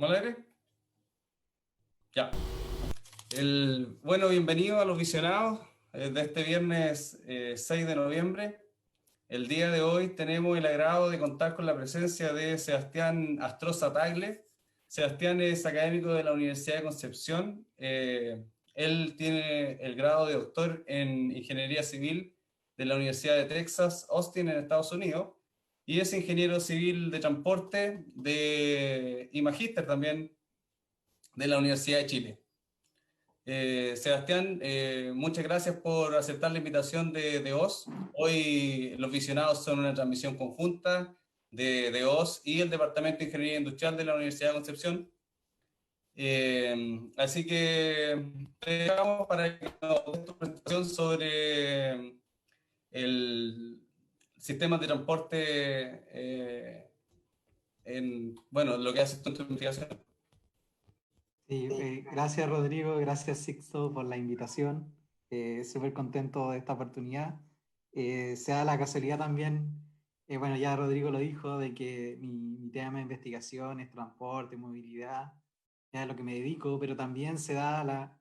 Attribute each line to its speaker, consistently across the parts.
Speaker 1: ¿Estamos al aire? Ya. Bueno, bienvenido a los visionados de este viernes 6 de noviembre. El día de hoy tenemos el agrado de contar con la presencia de Sebastián Astroza Tagle. Sebastián es académico de la Universidad de Concepción. Él tiene el grado de doctor en Ingeniería Civil de la Universidad de Texas, Austin, en Estados Unidos, y es ingeniero civil de transporte y magíster también de la Universidad de Chile. Sebastián, muchas gracias por aceptar la invitación de OZ. Hoy los visionados son una transmisión conjunta de OZ y el Departamento de Ingeniería Industrial de la Universidad de Concepción. Así que te dejamos para que nos des tu presentación sobre el sistema de transporte bueno, lo que haces tú en tu investigación.
Speaker 2: Sí, gracias Rodrigo, gracias Sixto por la invitación. Súper contento de esta oportunidad. Se da la casualidad también, bueno, ya Rodrigo lo dijo, de que mi tema de investigación es transporte, movilidad, es a lo que me dedico, pero también se da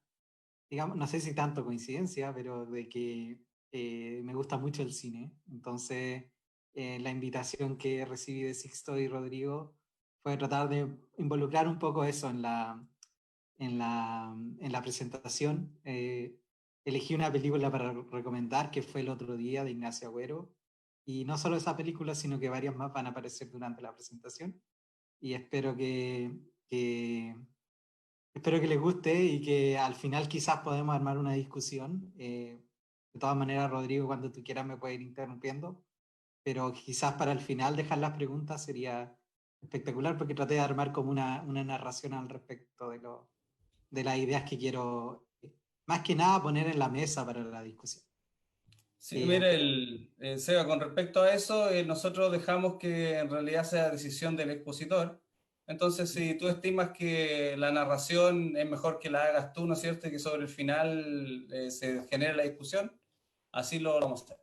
Speaker 2: digamos, no sé si tanto coincidencia, pero de que me gusta mucho el cine. Entonces, la invitación que recibí de Sixto y Rodrigo fue tratar de involucrar un poco eso en la presentación. Elegí una película para recomendar, que fue El otro día, de Ignacio Agüero. Y no solo esa película, sino que varias más van a aparecer durante la presentación. Y espero que les guste y que al final quizás podamos armar una discusión. De todas maneras, Rodrigo, cuando tú quieras me puedes ir interrumpiendo. Pero quizás para el final dejar las preguntas sería espectacular, porque traté de armar como una narración al respecto de las ideas que quiero, más que nada, poner en la mesa para la discusión.
Speaker 1: Sí, mira, Seba, con respecto a eso, nosotros dejamos que en realidad sea decisión del expositor. Entonces, si tú estimas que la narración es mejor que la hagas tú, ¿no es cierto? Y que sobre el final se genere la discusión, así lo vamos a hacer.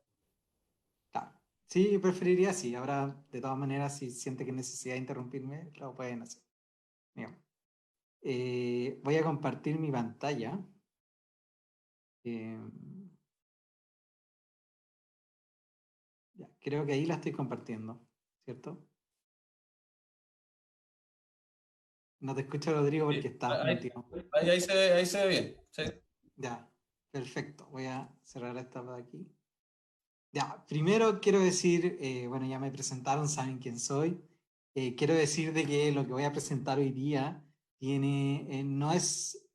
Speaker 2: Claro. Sí, preferiría sí. Ahora, de todas maneras, si siente que necesidad de interrumpirme, lo pueden hacer. Bien. Voy a compartir mi pantalla. Eh, ya, creo que ahí la estoy compartiendo, ¿cierto? No te escucho, Rodrigo, porque
Speaker 1: Sí,
Speaker 2: estás muteado.
Speaker 1: ahí se ve bien. Sí.
Speaker 2: Ya, perfecto. Voy a cerrar esta de aquí. Ya, primero quiero decir, bueno, ya me presentaron, saben quién soy. Quiero decir de que lo que voy a presentar hoy día no es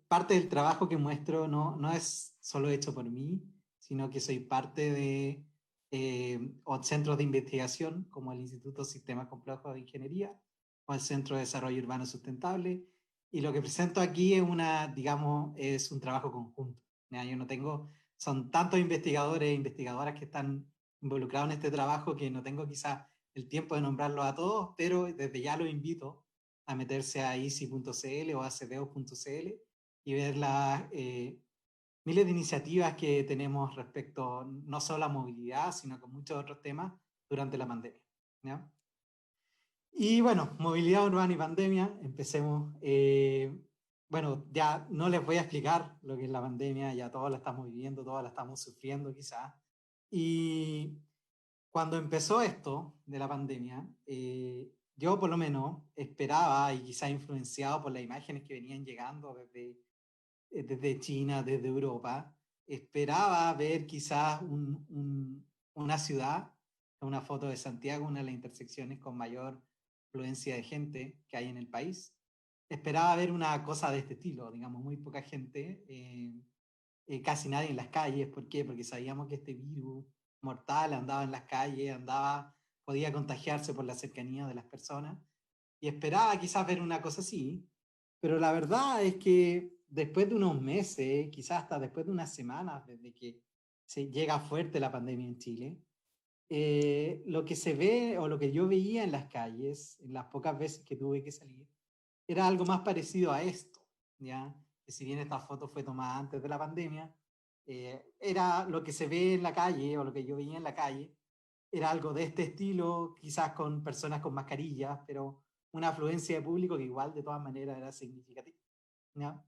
Speaker 2: parte del trabajo que muestro, no es solo hecho por mí, sino que soy parte de o centros de investigación como el Instituto de Sistemas Complejos de Ingeniería o el Centro de Desarrollo Urbano Sustentable. Y lo que presento aquí digamos, es un trabajo conjunto. ¿Ya? Yo no tengo, son tantos investigadores e investigadoras que están involucrados en este trabajo que no tengo quizás el tiempo de nombrarlos a todos, pero desde ya los invito a meterse a easy.cl o a cdeo.cl y ver las miles de iniciativas que tenemos respecto no solo a movilidad, sino con muchos otros temas durante la pandemia. ¿Ya? Y bueno, movilidad urbana y pandemia, empecemos. Bueno, ya no les voy a explicar lo que es la pandemia, ya todos la estamos viviendo, todos la estamos sufriendo quizás. Y cuando empezó esto de la pandemia, yo por lo menos esperaba, y quizás influenciado por las imágenes que venían llegando desde China, desde Europa, esperaba ver quizás una ciudad, una foto de Santiago, una de las intersecciones con mayor afluencia de gente que hay en el país. Esperaba ver una cosa de este estilo, digamos, muy poca gente, casi nadie en las calles. ¿Por qué? Porque sabíamos que este virus mortal andaba en las calles, podía contagiarse por la cercanía de las personas. Y esperaba quizás ver una cosa así, pero la verdad es que después de unos meses, quizás hasta después de unas semanas, desde que se llega fuerte la pandemia en Chile, lo que se ve o lo que yo veía en las calles, en las pocas veces que tuve que salir, era algo más parecido a esto, ¿ya? Que si bien esta foto fue tomada antes de la pandemia, era lo que se ve en la calle o lo que yo veía en la calle, era algo de este estilo, quizás con personas con mascarillas, pero una afluencia de público que igual de todas maneras era significativa, ¿ya?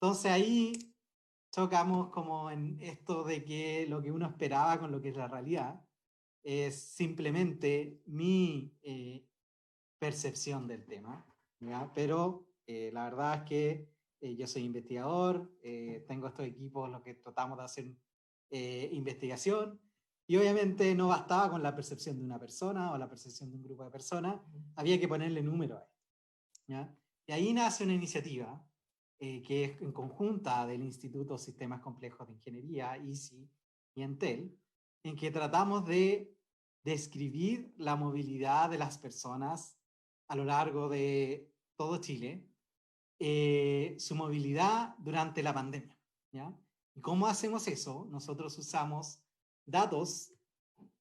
Speaker 2: Entonces ahí chocamos como en esto de que lo que uno esperaba con lo que es la realidad es simplemente mi percepción del tema, ¿ya? Pero la verdad es que yo soy investigador, tengo estos equipos los que tratamos de hacer investigación, y obviamente no bastaba con la percepción de una persona o la percepción de un grupo de personas, había que ponerle número a esto, ¿ya? Y ahí nace una iniciativa que es en conjunta del Instituto Sistemas Complejos de Ingeniería, ISI y Entel, en que tratamos de describir la movilidad de las personas a lo largo de todo Chile, su movilidad durante la pandemia, ¿ya? ¿Y cómo hacemos eso? Nosotros usamos datos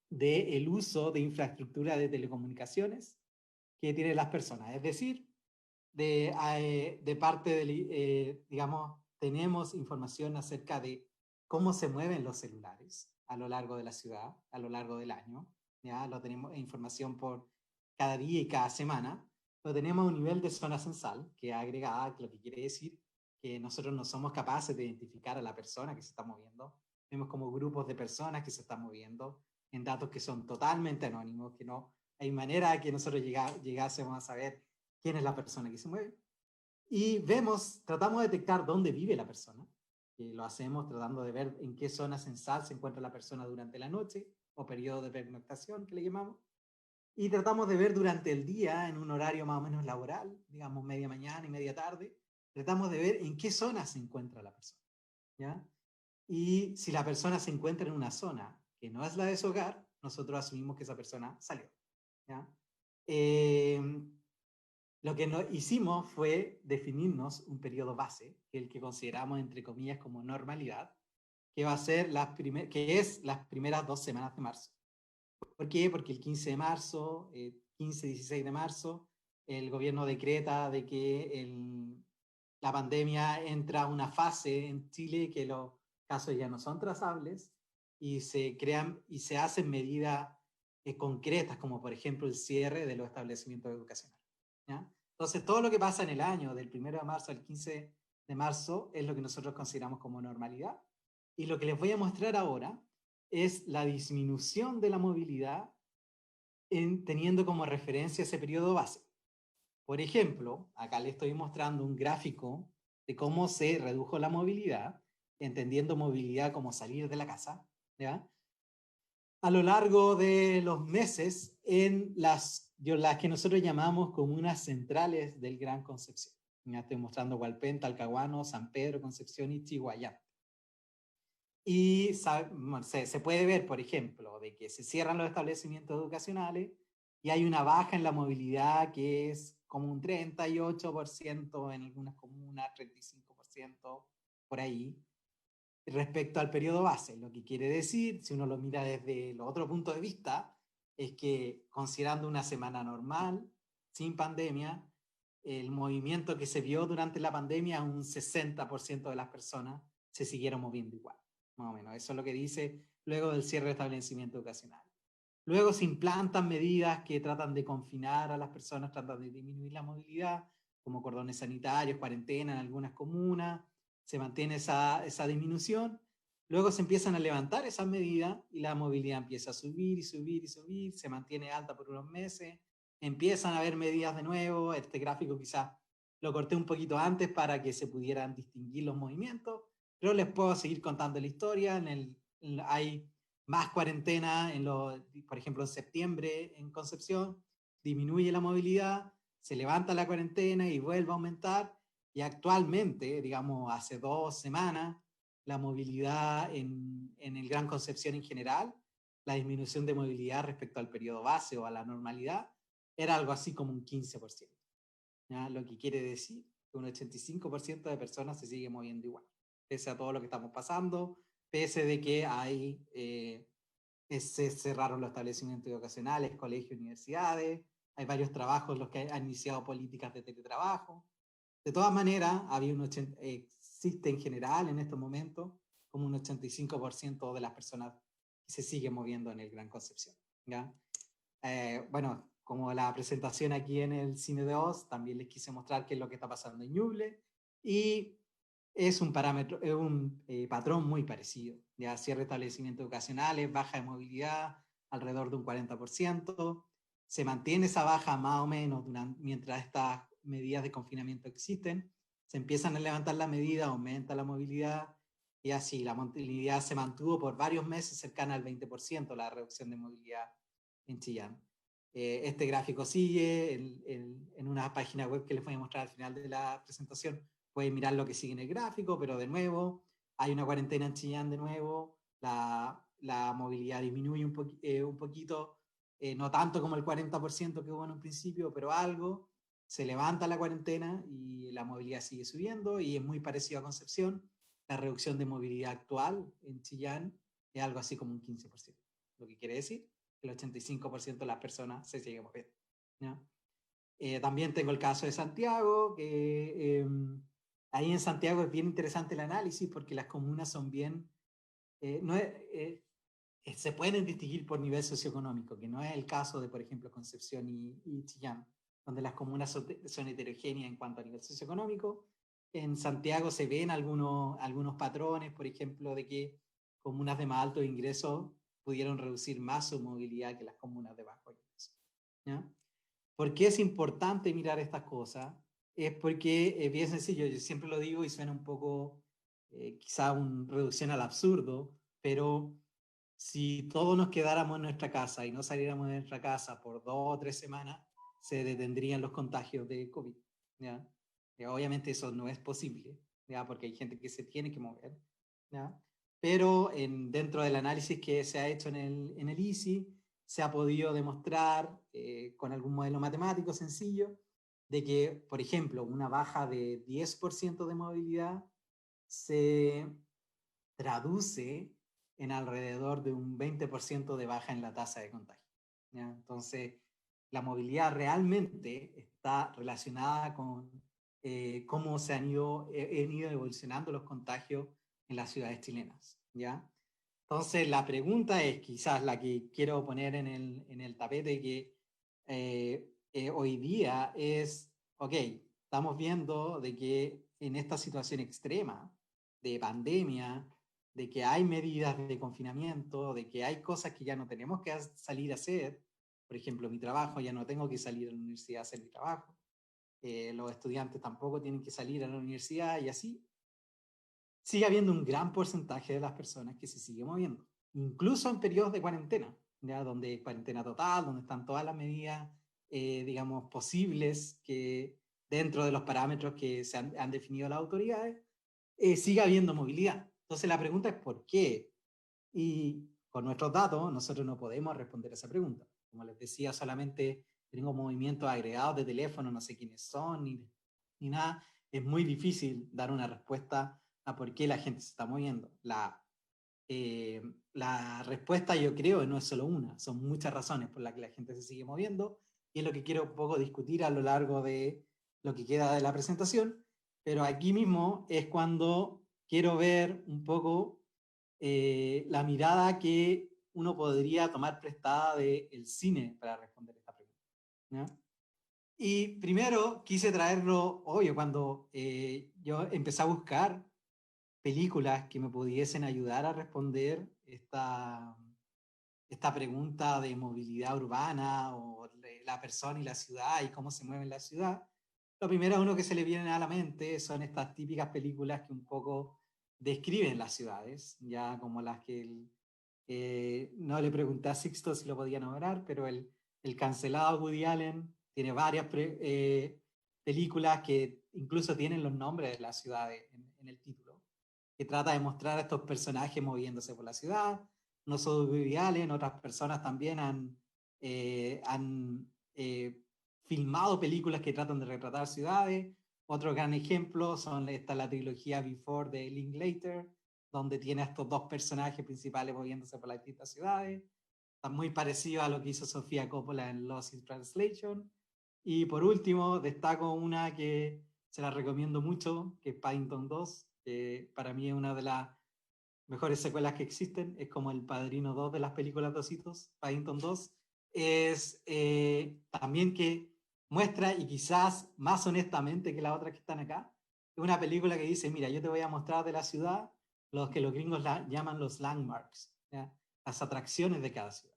Speaker 2: del uso de infraestructura de telecomunicaciones que tienen las personas, es decir, de parte del, digamos, tenemos información acerca de cómo se mueven los celulares a lo largo de la ciudad, a lo largo del año, ¿ya? Lo tenemos información por cada día y cada semana. Lo tenemos a un nivel de zona censal, que es agregada, lo que quiere decir que nosotros no somos capaces de identificar a la persona que se está moviendo. Vemos como grupos de personas que se están moviendo en datos que son totalmente anónimos, que no hay manera de que nosotros llegásemos a saber quién es la persona que se mueve. Y vemos, tratamos de detectar dónde vive la persona, que lo hacemos tratando de ver en qué zona censal se encuentra la persona durante la noche, o periodo de pernoctación, que le llamamos, y tratamos de ver durante el día, en un horario más o menos laboral, digamos media mañana y media tarde, tratamos de ver en qué zona se encuentra la persona, ¿ya? Y si la persona se encuentra en una zona que no es la de su hogar, nosotros asumimos que esa persona salió, ¿ya? Eh, lo que hicimos fue definirnos un periodo base, que es el que consideramos, entre comillas, como normalidad, que va a ser que es las primeras 2 semanas de marzo. ¿Por qué? Porque el 15 de marzo, 15-16 de marzo, el gobierno decreta de que la pandemia entra a una fase en Chile que los casos ya no son trazables y se crean y se hacen medidas concretas, como por ejemplo el cierre de los establecimientos educacionales, ¿ya? Entonces, todo lo que pasa en el año del 1 de marzo al 15 de marzo es lo que nosotros consideramos como normalidad. Y lo que les voy a mostrar ahora es la disminución de la movilidad teniendo como referencia ese periodo base. Por ejemplo, acá le estoy mostrando un gráfico de cómo se redujo la movilidad, entendiendo movilidad como salir de la casa, ¿ya? A lo largo de los meses en las que nosotros llamamos comunas centrales del Gran Concepción. Ya estoy mostrando Hualpén, Talcahuano, San Pedro, Concepción y Chihuayante. Y se puede ver, por ejemplo, de que se cierran los establecimientos educacionales y hay una baja en la movilidad que es como un 38% en algunas comunas, 35% por ahí, respecto al periodo base. Lo que quiere decir, si uno lo mira desde el otro punto de vista, es que considerando una semana normal, sin pandemia, el movimiento que se vio durante la pandemia, un 60% de las personas se siguieron moviendo igual, más o menos. Eso es lo que dice luego del cierre de establecimiento educacional. Luego se implantan medidas que tratan de confinar a las personas, tratan de disminuir la movilidad, como cordones sanitarios, cuarentena en algunas comunas, se mantiene esa disminución. Luego se empiezan a levantar esas medidas y la movilidad empieza a subir y subir y subir, se mantiene alta por unos meses, empiezan a haber medidas de nuevo. Este gráfico quizás lo corté un poquito antes para que se pudieran distinguir los movimientos, pero les puedo seguir contando la historia. Hay más cuarentena, por ejemplo, en septiembre en Concepción, disminuye la movilidad, se levanta la cuarentena y vuelve a aumentar, y actualmente, digamos, hace 2 semanas, la movilidad en el Gran Concepción en general, la disminución de movilidad respecto al periodo base o a la normalidad, era algo así como un 15%, ¿ya? Lo que quiere decir que un 85% de personas se sigue moviendo igual, pese a todo lo que estamos pasando, pese de que se cerraron los establecimientos educacionales, colegios, universidades, hay varios trabajos los que han iniciado políticas de teletrabajo. De todas maneras, existe en general en estos momentos como un 85% de las personas que se siguen moviendo en el Gran Concepción, ¿ya? Bueno, como la presentación aquí en el Cine de Oz, también les quise mostrar qué es lo que está pasando en Ñuble. Y es un parámetro, es un patrón muy parecido. Ya cierre de establecimientos educacionales, baja de movilidad, alrededor de un 40%. Se mantiene esa baja más o menos mientras estas medidas de confinamiento existen. Se empiezan a levantar las medidas, aumenta la movilidad, y así la movilidad se mantuvo por varios meses cercana al 20%, la reducción de movilidad en Chillán. Este gráfico sigue en una página web que les voy a mostrar al final de la presentación. Pueden mirar lo que sigue en el gráfico, pero de nuevo hay una cuarentena en Chillán de nuevo, la movilidad disminuye un poquito, no tanto como el 40% que hubo en un principio, pero algo. Se levanta la cuarentena y la movilidad sigue subiendo, y es muy parecido a Concepción. La reducción de movilidad actual en Chillán es algo así como un 15%, lo que quiere decir que el 85% de las personas se sigue moviendo, ¿no? También tengo el caso de Santiago, que ahí en Santiago es bien interesante el análisis porque las comunas son bien, no es, se pueden distinguir por nivel socioeconómico, que no es el caso de, por ejemplo, Concepción y Chillán, donde las comunas son heterogéneas en cuanto a nivel socioeconómico. En Santiago se ven algunos patrones, por ejemplo, de que comunas de más alto ingreso pudieron reducir más su movilidad que las comunas de bajo ingreso, ¿ya? ¿Por qué es importante mirar estas cosas? Es porque es bien sencillo, yo siempre lo digo y suena un poco quizá una reducción al absurdo, pero si todos nos quedáramos en nuestra casa y no saliéramos de nuestra casa por 2 o 3 semanas, se detendrían los contagios de COVID, ¿ya? Obviamente eso no es posible, ¿ya? Porque hay gente que se tiene que mover, ¿ya? Pero dentro del análisis que se ha hecho en el ICI, se ha podido demostrar con algún modelo matemático sencillo de que, por ejemplo, una baja de 10% de movilidad se traduce en alrededor de un 20% de baja en la tasa de contagio, ¿ya? Entonces, la movilidad realmente está relacionada con cómo se han ido evolucionando los contagios en las ciudades chilenas, ¿ya? Entonces, la pregunta es quizás la que quiero poner en el tapete, que hoy día es, ok, estamos viendo de que en esta situación extrema de pandemia, de que hay medidas de confinamiento, de que hay cosas que ya no tenemos que salir a hacer. Por ejemplo, mi trabajo, ya no tengo que salir a la universidad a hacer mi trabajo. Los estudiantes tampoco tienen que salir a la universidad, y así sigue habiendo un gran porcentaje de las personas que se sigue moviendo, incluso en periodos de cuarentena, ¿ya? Donde hay cuarentena total, donde están todas las medidas, digamos, posibles que dentro de los parámetros que se han definido las autoridades, sigue habiendo movilidad. Entonces la pregunta es ¿por qué? Y con nuestros datos nosotros no podemos responder a esa pregunta. Como les decía, solamente tengo movimientos agregados de teléfono, no sé quiénes son, ni nada. Es muy difícil dar una respuesta a por qué la gente se está moviendo. La respuesta, yo creo, no es solo una, son muchas razones por las que la gente se sigue moviendo, y es lo que quiero un poco discutir a lo largo de lo que queda de la presentación. Pero aquí mismo es cuando quiero ver un poco la mirada que uno podría tomar prestada del cine para responder esta pregunta, ¿ya? Y primero quise traerlo, obvio, cuando yo empecé a buscar películas que me pudiesen ayudar a responder esta pregunta de movilidad urbana, o de la persona y la ciudad y cómo se mueve en la ciudad. Lo primero a uno que se le viene a la mente son estas típicas películas que un poco describen las ciudades, ya como las que no le pregunté a Sixto si lo podía nombrar, pero el cancelado Woody Allen tiene varias películas que incluso tienen los nombres de las ciudades en el título, que trata de mostrar a estos personajes moviéndose por la ciudad. No solo Woody Allen, otras personas también han filmado películas que tratan de retratar ciudades. Otro gran ejemplo está la trilogía Before de Linklater, donde tiene a estos dos personajes principales moviéndose por las distintas ciudades. Está muy parecido a lo que hizo Sofía Coppola en Lost in Translation. Y por último, destaco una que se la recomiendo mucho, que es Paddington 2, que para mí es una de las mejores secuelas que existen. Es como el Padrino 2 de las películas de ositos, Paddington 2. es también que muestra, y quizás más honestamente que las otras que están acá, es una película que dice, mira, yo te voy a mostrar de la ciudad los que los gringos llaman los landmarks, ¿ya? Las atracciones de cada ciudad.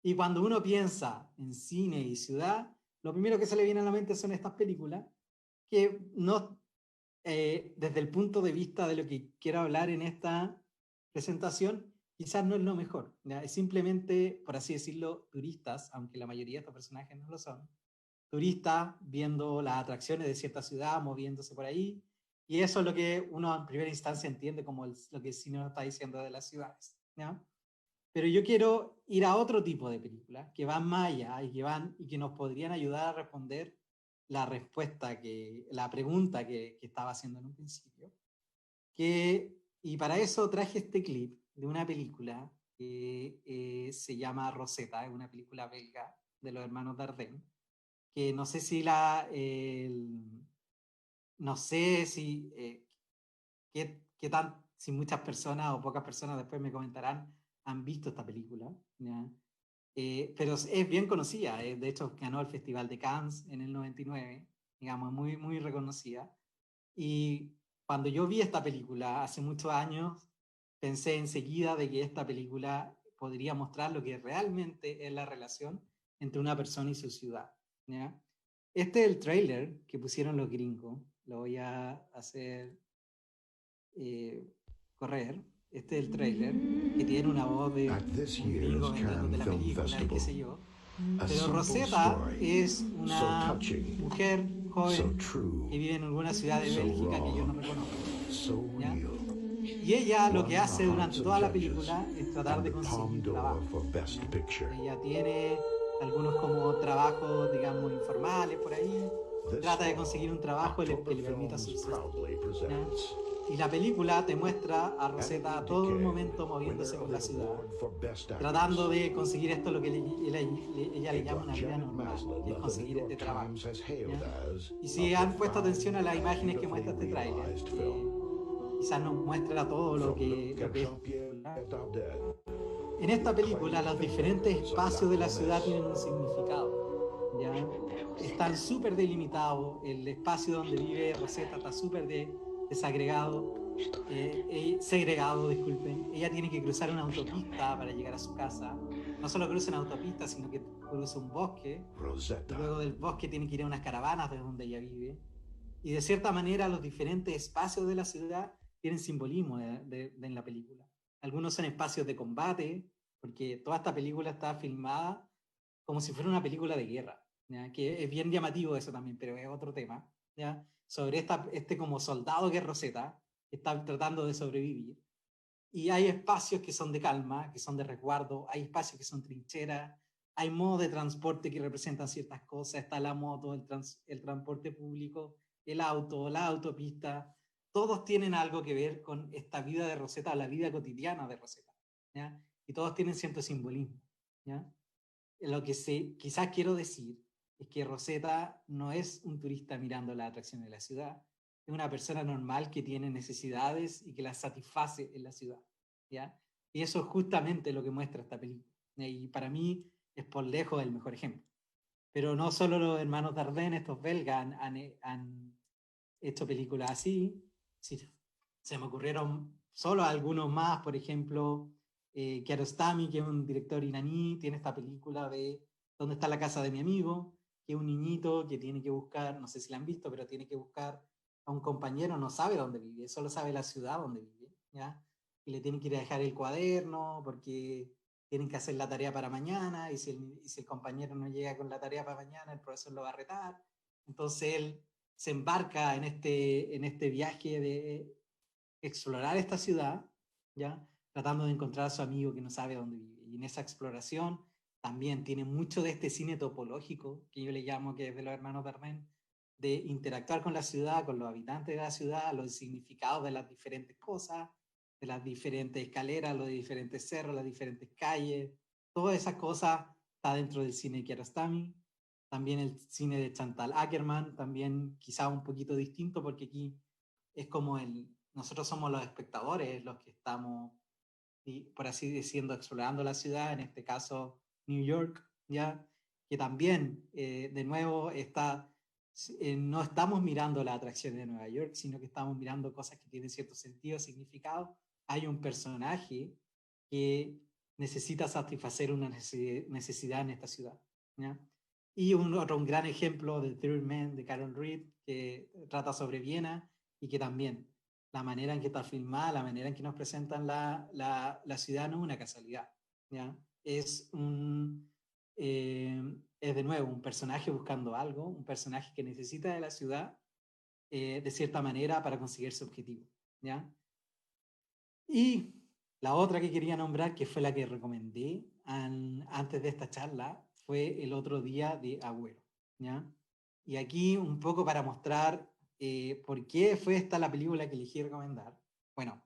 Speaker 2: Y cuando uno piensa en cine y ciudad, lo primero que se le viene a la mente son estas películas que no, desde el punto de vista de lo que quiero hablar en esta presentación, quizás no es lo mejor. ¿Ya? Es simplemente, por así decirlo, turistas, aunque la mayoría de estos personajes no lo son, turistas viendo las atracciones de cierta ciudad, moviéndose por ahí, y eso es lo que uno en primera instancia entiende como lo que el cine nos está diciendo de las ciudades. ¿Ya? Pero yo quiero ir a otro tipo de películas que van más allá y que nos podrían ayudar a responder la pregunta que estaba haciendo en un principio. Y para eso traje este clip de una película que se llama Rosetta, es una película belga de los hermanos Dardenne, que no sé no sé si muchas personas o pocas personas después me comentarán, han visto esta película, ¿ya? Pero es bien conocida, de hecho ganó el Festival de Cannes en el 99, digamos, muy, muy reconocida. Y cuando yo vi esta película hace muchos años, pensé enseguida de que esta película podría mostrar lo que realmente es la relación entre una persona y su ciudad, ¿ya? Este es el trailer que pusieron los gringos, lo voy a hacer eh, correr. Este es el trailer que tiene una voz de
Speaker 3: At this
Speaker 2: un
Speaker 3: year's
Speaker 2: gringo vendiendo de
Speaker 3: Cannes
Speaker 2: la
Speaker 3: Film
Speaker 2: película y qué
Speaker 3: Festival,
Speaker 2: sé yo.
Speaker 3: a
Speaker 2: Pero
Speaker 3: simple
Speaker 2: Rosetta
Speaker 3: story,
Speaker 2: es
Speaker 3: so
Speaker 2: una
Speaker 3: touching,
Speaker 2: mujer
Speaker 3: so
Speaker 2: joven que
Speaker 3: true,
Speaker 2: vive en alguna ciudad de
Speaker 3: so
Speaker 2: Bélgica que yo
Speaker 3: raw,
Speaker 2: no reconozco,
Speaker 3: so
Speaker 2: ¿ya?
Speaker 3: real.
Speaker 2: Y ella lo que
Speaker 3: Won the
Speaker 2: hace
Speaker 3: hearts
Speaker 2: durante
Speaker 3: of
Speaker 2: toda la
Speaker 3: judges
Speaker 2: película es tratar
Speaker 3: and
Speaker 2: de
Speaker 3: the Palme
Speaker 2: conseguir
Speaker 3: d'Or
Speaker 2: trabajo,
Speaker 3: for Best
Speaker 2: ¿ya?
Speaker 3: Picture.
Speaker 2: Ella tiene algunos como trabajos, digamos, informales por ahí, y
Speaker 3: This
Speaker 2: trata de
Speaker 3: fall,
Speaker 2: conseguir un trabajo que
Speaker 3: October
Speaker 2: le permita
Speaker 3: Films
Speaker 2: subsistir,
Speaker 3: proudly
Speaker 2: ¿ya?
Speaker 3: presents
Speaker 2: Y la película te muestra a Rosetta
Speaker 3: Annie
Speaker 2: a todo el
Speaker 3: Decaine,
Speaker 2: momento
Speaker 3: winner
Speaker 2: moviéndose por
Speaker 3: of
Speaker 2: la
Speaker 3: the
Speaker 2: ciudad,
Speaker 3: award for Best
Speaker 2: tratando
Speaker 3: Actress.
Speaker 2: de conseguir esto, lo que ella le
Speaker 3: A
Speaker 2: llama
Speaker 3: what
Speaker 2: una vida
Speaker 3: Janet
Speaker 2: normal,
Speaker 3: Maslin
Speaker 2: que es
Speaker 3: of the New
Speaker 2: conseguir este
Speaker 3: York
Speaker 2: trabajo,
Speaker 3: Times has hailed
Speaker 2: ¿ya?
Speaker 3: as
Speaker 2: Y
Speaker 3: a
Speaker 2: si han puesto atención a
Speaker 3: profound
Speaker 2: las
Speaker 3: and
Speaker 2: imágenes que muestra
Speaker 3: beautifully
Speaker 2: este tráiler,
Speaker 3: realized film.
Speaker 2: quizás nos muestra todo
Speaker 3: From Luc
Speaker 2: lo
Speaker 3: and
Speaker 2: que es.
Speaker 3: Jean-Pierre Daudet,
Speaker 2: En
Speaker 3: the
Speaker 2: esta película,
Speaker 3: acclaimed
Speaker 2: los diferentes
Speaker 3: filmmakers of
Speaker 2: espacios de la ciudad
Speaker 3: Lacourneuve.
Speaker 2: tienen un significado, ¿ya? Están súper delimitados, el espacio donde vive Rosetta está súper desagregado, segregado, disculpen. Ella tiene que cruzar una autopista para llegar a su casa. No solo cruza una autopista, sino que cruza un bosque. Y
Speaker 3: Rosetta.
Speaker 2: luego del bosque tiene que ir a unas caravanas de donde ella vive. Y de cierta manera los diferentes espacios de la ciudad tienen simbolismo en la película. Algunos son espacios de combate, porque toda esta película está filmada como si fuera una película de guerra, ¿ya? Que es bien llamativo eso también, pero es otro tema, ¿ya? Sobre este como soldado que es Rosetta, que está tratando de sobrevivir. Y hay espacios que son de calma, que son de resguardo, hay espacios que son trincheras, hay modos de transporte que representan ciertas cosas, está la moto, el transporte público, el auto, la autopista, todos tienen algo que ver con esta vida de Rosetta, la vida cotidiana de Rosetta, ¿ya? Y todos tienen cierto simbolismo, ¿ya? Lo que quizás quiero decir es que Rosetta no es un turista mirando las atracciones de la ciudad, es una persona normal que tiene necesidades y que las satisface en la ciudad, ¿ya? Y eso es justamente lo que muestra esta película. Y para mí es por lejos el mejor ejemplo. Pero no solo los hermanos Dardenne, estos belgas, han hecho películas así. Sí, se me ocurrieron solo algunos más, por ejemplo, Kiarostami, que es un director iraní, tiene esta película de ¿Dónde está la casa de mi amigo? Que es un niñito que tiene que buscar, no sé si la han visto, pero tiene que buscar a un compañero, no sabe dónde vive, solo sabe la ciudad donde vive, ¿ya? Y le tienen que ir a dejar el cuaderno porque tienen que hacer la tarea para mañana y si el compañero no llega con la tarea para mañana, el profesor lo va a retar. Entonces él se embarca en este viaje de explorar esta ciudad, ¿ya? Tratando de encontrar a su amigo que no sabe dónde vive. Y en esa exploración también tiene mucho de este cine topológico, que yo le llamo, que es de los hermanos Dardenne, de interactuar con la ciudad, con los habitantes de la ciudad, los significados de las diferentes cosas, de las diferentes escaleras, los diferentes cerros, las diferentes calles, todas esas cosas está dentro del cine de Kiarostami. También el cine de Chantal Akerman, también quizá un poquito distinto, porque aquí es como nosotros somos los espectadores los que estamos, por así diciendo, explorando la ciudad, en este caso New York, ¿ya? Que también, de nuevo, no estamos mirando las atracciones de Nueva York, sino que estamos mirando cosas que tienen cierto sentido, significado. Hay un personaje que necesita satisfacer una necesidad en esta ciudad, ¿ya? Y un gran ejemplo de Third Man de Carol Reed, que trata sobre Viena y que también la manera en que está filmada, la manera en que nos presentan la ciudad no es una casualidad, ¿ya? Es es de nuevo un personaje buscando algo, un personaje que necesita de la ciudad de cierta manera para conseguir su objetivo, ¿ya? Y la otra que quería nombrar, que fue la que recomendé antes de esta charla, fue El otro día de Agüero, ¿ya? Y aquí un poco para mostrar por qué fue esta la película que elegí recomendar. Bueno,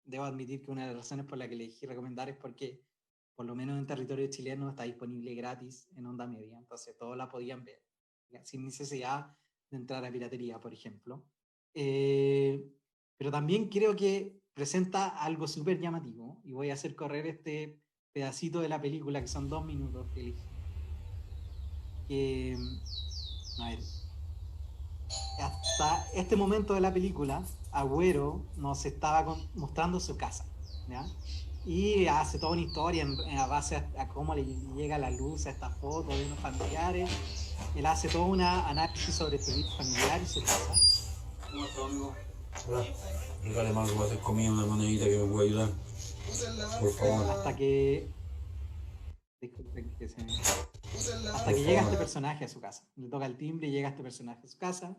Speaker 2: debo admitir que una de las razones por la que elegí recomendar es porque, por lo menos en territorio chileno, está disponible gratis en onda media, entonces todos la podían ver, ¿ya? Sin necesidad de entrar a piratería, por ejemplo. Eh, pero también creo que presenta algo súper llamativo y voy a hacer correr este pedacito de la película que son 2 minutos que elegí. Que, a ver, hasta este momento de la película, Agüero nos estaba mostrando su casa, ¿ya? Y hace toda una historia a base a cómo le llega la luz a esta foto de unos familiares. Él hace todo un análisis sobre su vida familiar y su casa.
Speaker 3: ¿Cómo estás, amigo? Hola. Regale más algo para hacer comida, una monedita que me pueda ayudar. Por favor.
Speaker 2: Hasta que. Disculpen que se me. Hasta
Speaker 3: Por
Speaker 2: que llega
Speaker 3: favor.
Speaker 2: este personaje a su casa. Le toca el timbre y llega este personaje a su casa.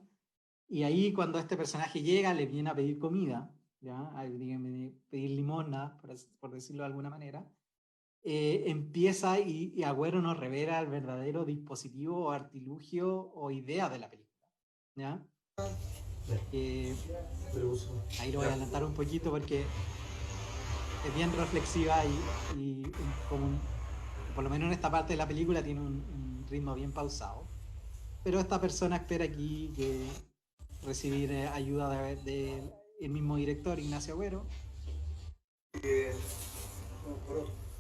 Speaker 2: Y ahí cuando este personaje llega, le viene a pedir comida, ¿ya? A pedir limosna, por decirlo de alguna manera. Empieza y Agüero nos revela el verdadero dispositivo o artilugio o idea de la película, ¿ya? Ahí lo voy a adelantar un poquito porque es bien reflexiva y por lo menos en esta parte de la película tiene un ritmo bien pausado. Pero esta persona espera aquí que recibir ayuda del mismo director, Ignacio Agüero.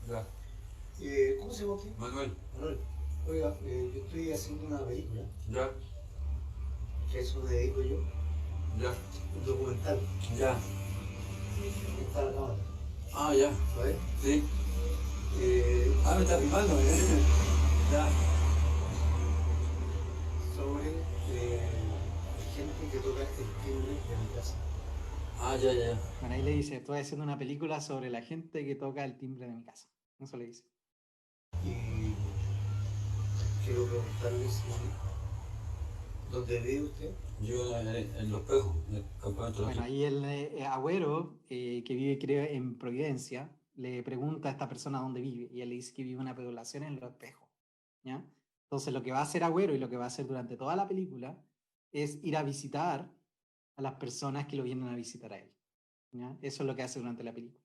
Speaker 3: Ya.
Speaker 4: ¿Cómo se llama usted?
Speaker 3: Manuel.
Speaker 4: Manuel. Oiga, yo estoy haciendo una película,
Speaker 3: Ya.
Speaker 4: que a eso me dedico yo,
Speaker 3: Ya.
Speaker 4: un documental.
Speaker 3: Ya.
Speaker 4: Aquí está la cámara,
Speaker 3: Ah, ya.
Speaker 4: ¿sabes?
Speaker 3: Sí. Me está filmando, Ya.
Speaker 4: Sobre gente que toca el timbre de mi casa.
Speaker 3: Ah, ya, ya.
Speaker 2: Bueno, ahí le dice, estoy haciendo una película sobre la gente que toca el timbre de mi casa. Eso le dice.
Speaker 4: Y quiero preguntarle si dónde vive usted.
Speaker 3: Yo en Los Pejos, en el campamento de
Speaker 2: Bueno,
Speaker 3: los
Speaker 2: ahí el Agüero, que vive creo en Providencia, le pregunta a esta persona dónde vive y él le dice que vive en una población en Los Espejos, ¿ya? Entonces lo que va a hacer Agüero y lo que va a hacer durante toda la película es ir a visitar a las personas que lo vienen a visitar a él, ¿ya? Eso es lo que hace durante la película.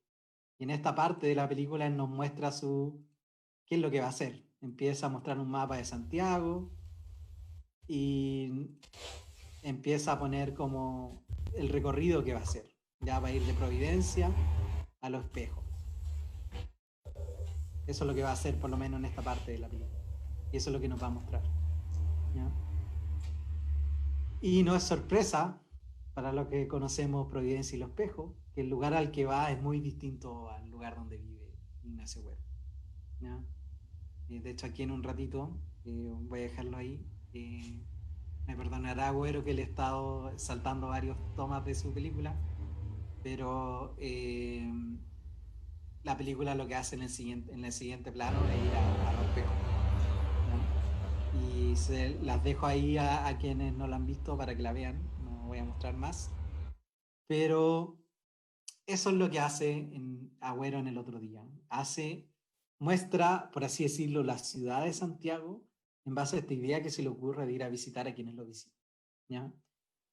Speaker 2: Y en esta parte de la película él nos muestra qué es lo que va a hacer. Empieza a mostrar un mapa de Santiago y empieza a poner como el recorrido que va a hacer. Ya va a ir de Providencia a Los Espejos. Eso es lo que va a hacer por lo menos en esta parte de la película. Y eso es lo que nos va a mostrar, ¿ya? Y no es sorpresa para los que conocemos Providencia y Los Espejos, que el lugar al que va es muy distinto al lugar donde vive Ignacio Güero, ¿ya? De hecho, aquí en un ratito voy a dejarlo ahí. Me perdonará Güero que le he estado saltando varios tomas de su película, pero la película lo que hace en el siguiente plano es ir a Los Espejos, ¿ya? Y las dejo ahí a quienes no la han visto para que la vean, no voy a mostrar más, pero eso es lo que hace Agüero en El otro día. Muestra, por así decirlo, la ciudad de Santiago en base a esta idea que se le ocurre de ir a visitar a quienes lo visitan, ¿ya?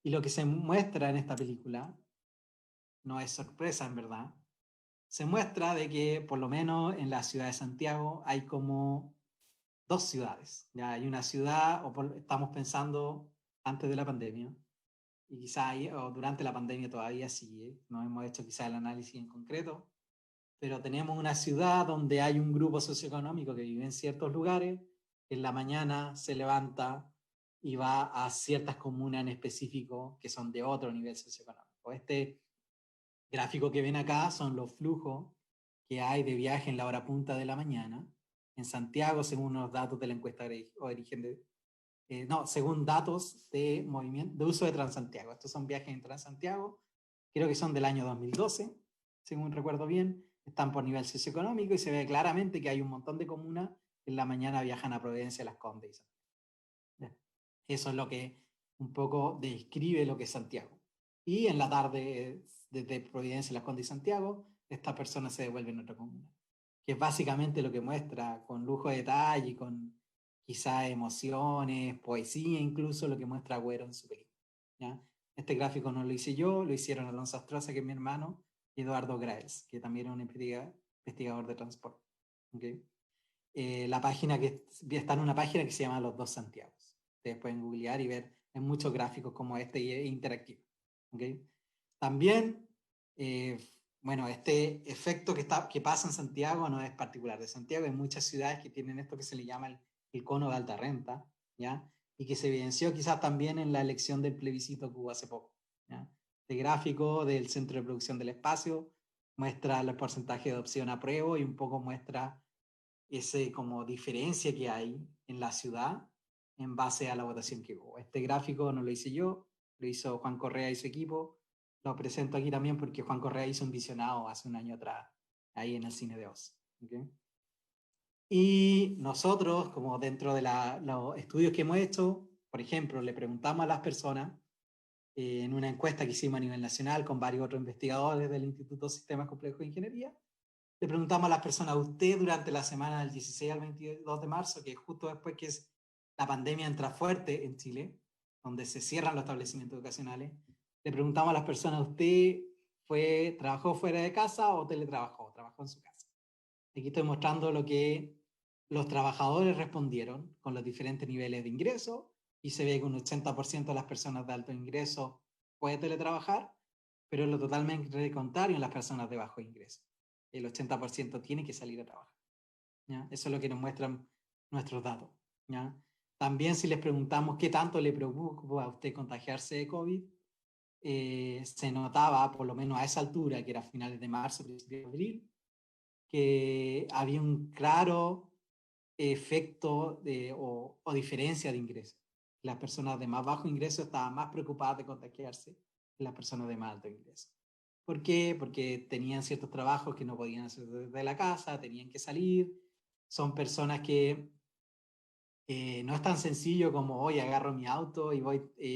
Speaker 2: Y lo que se muestra en esta película no es sorpresa, en verdad. Se muestra de que, por lo menos en la ciudad de Santiago, hay como dos ciudades. Ya hay una ciudad, estamos pensando antes de la pandemia, y quizá o durante la pandemia todavía sigue, no hemos hecho quizá el análisis en concreto, pero tenemos una ciudad donde hay un grupo socioeconómico que vive en ciertos lugares, en la mañana se levanta y va a ciertas comunas en específico que son de otro nivel socioeconómico. Este gráfico que ven acá son los flujos que hay de viaje en la hora punta de la mañana en Santiago, según los datos de la encuesta de origen según datos de movimiento de uso de Transantiago. Estos son viajes en Transantiago, creo que son del año 2012, según recuerdo bien, están por nivel socioeconómico y se ve claramente que hay un montón de comunas que en la mañana viajan a Providencia, Las Condes. Eso es lo que un poco describe lo que es Santiago. Y en la tarde, desde Providencia, Las Condes y Santiago, estas personas se devuelven a otra comuna, que es básicamente lo que muestra con lujo de detalle, con quizás emociones, poesía incluso, lo que muestra Agüero en su película, ¿ya? Este gráfico no lo hice yo, lo hicieron Alonso Astroza, que es mi hermano, y Eduardo Graels, que también es un investigador de transporte. ¿Okay? La página que está en una página que se llama Los Dos Santiagos. Ustedes pueden googlear y ver en muchos gráficos como este y es interactivo. ¿Okay? También, bueno, este efecto que pasa en Santiago no es particular de Santiago. Hay muchas ciudades que tienen esto que se le llama el cono de alta renta, ¿ya? Y que se evidenció quizás también en la elección del plebiscito que hubo hace poco, ¿ya? Este gráfico del Centro de Producción del Espacio muestra el porcentaje de adopción a prueba y un poco muestra ese como diferencia que hay en la ciudad en base a la votación que hubo. Este gráfico no lo hice yo, lo hizo Juan Correa y su equipo. Lo presento aquí también porque Juan Correa hizo un visionado hace un año atrás, ahí en el Cine de Oz. ¿Okay? Y nosotros, como dentro de los estudios que hemos hecho, por ejemplo, le preguntamos a las personas en una encuesta que hicimos a nivel nacional con varios otros investigadores del Instituto de Sistemas Complejos de Ingeniería, le preguntamos a las personas, usted durante la semana del 16 al 22 de marzo, que es justo después que la pandemia entra fuerte en Chile, donde se cierran los establecimientos educacionales, le preguntamos a las personas, ¿usted trabajó fuera de casa o teletrabajó? ¿Trabajó en su casa? Aquí estoy mostrando lo que los trabajadores respondieron con los diferentes niveles de ingreso y se ve que un 80% de las personas de alto ingreso puede teletrabajar, pero lo totalmente contrario en las personas de bajo ingreso. El 80% tiene que salir a trabajar, ¿ya? Eso es lo que nos muestran nuestros datos, ¿ya? También si les preguntamos qué tanto le preocupa a usted contagiarse de COVID, se notaba, por lo menos a esa altura, que era finales de marzo, principios de abril, que había un claro efecto o diferencia de ingresos. Las personas de más bajo ingreso estaban más preocupadas de contagiarse que las personas de más alto ingreso. ¿Por qué? Porque tenían ciertos trabajos que no podían hacer desde la casa, tenían que salir. Son personas que no es tan sencillo como hoy agarro mi auto y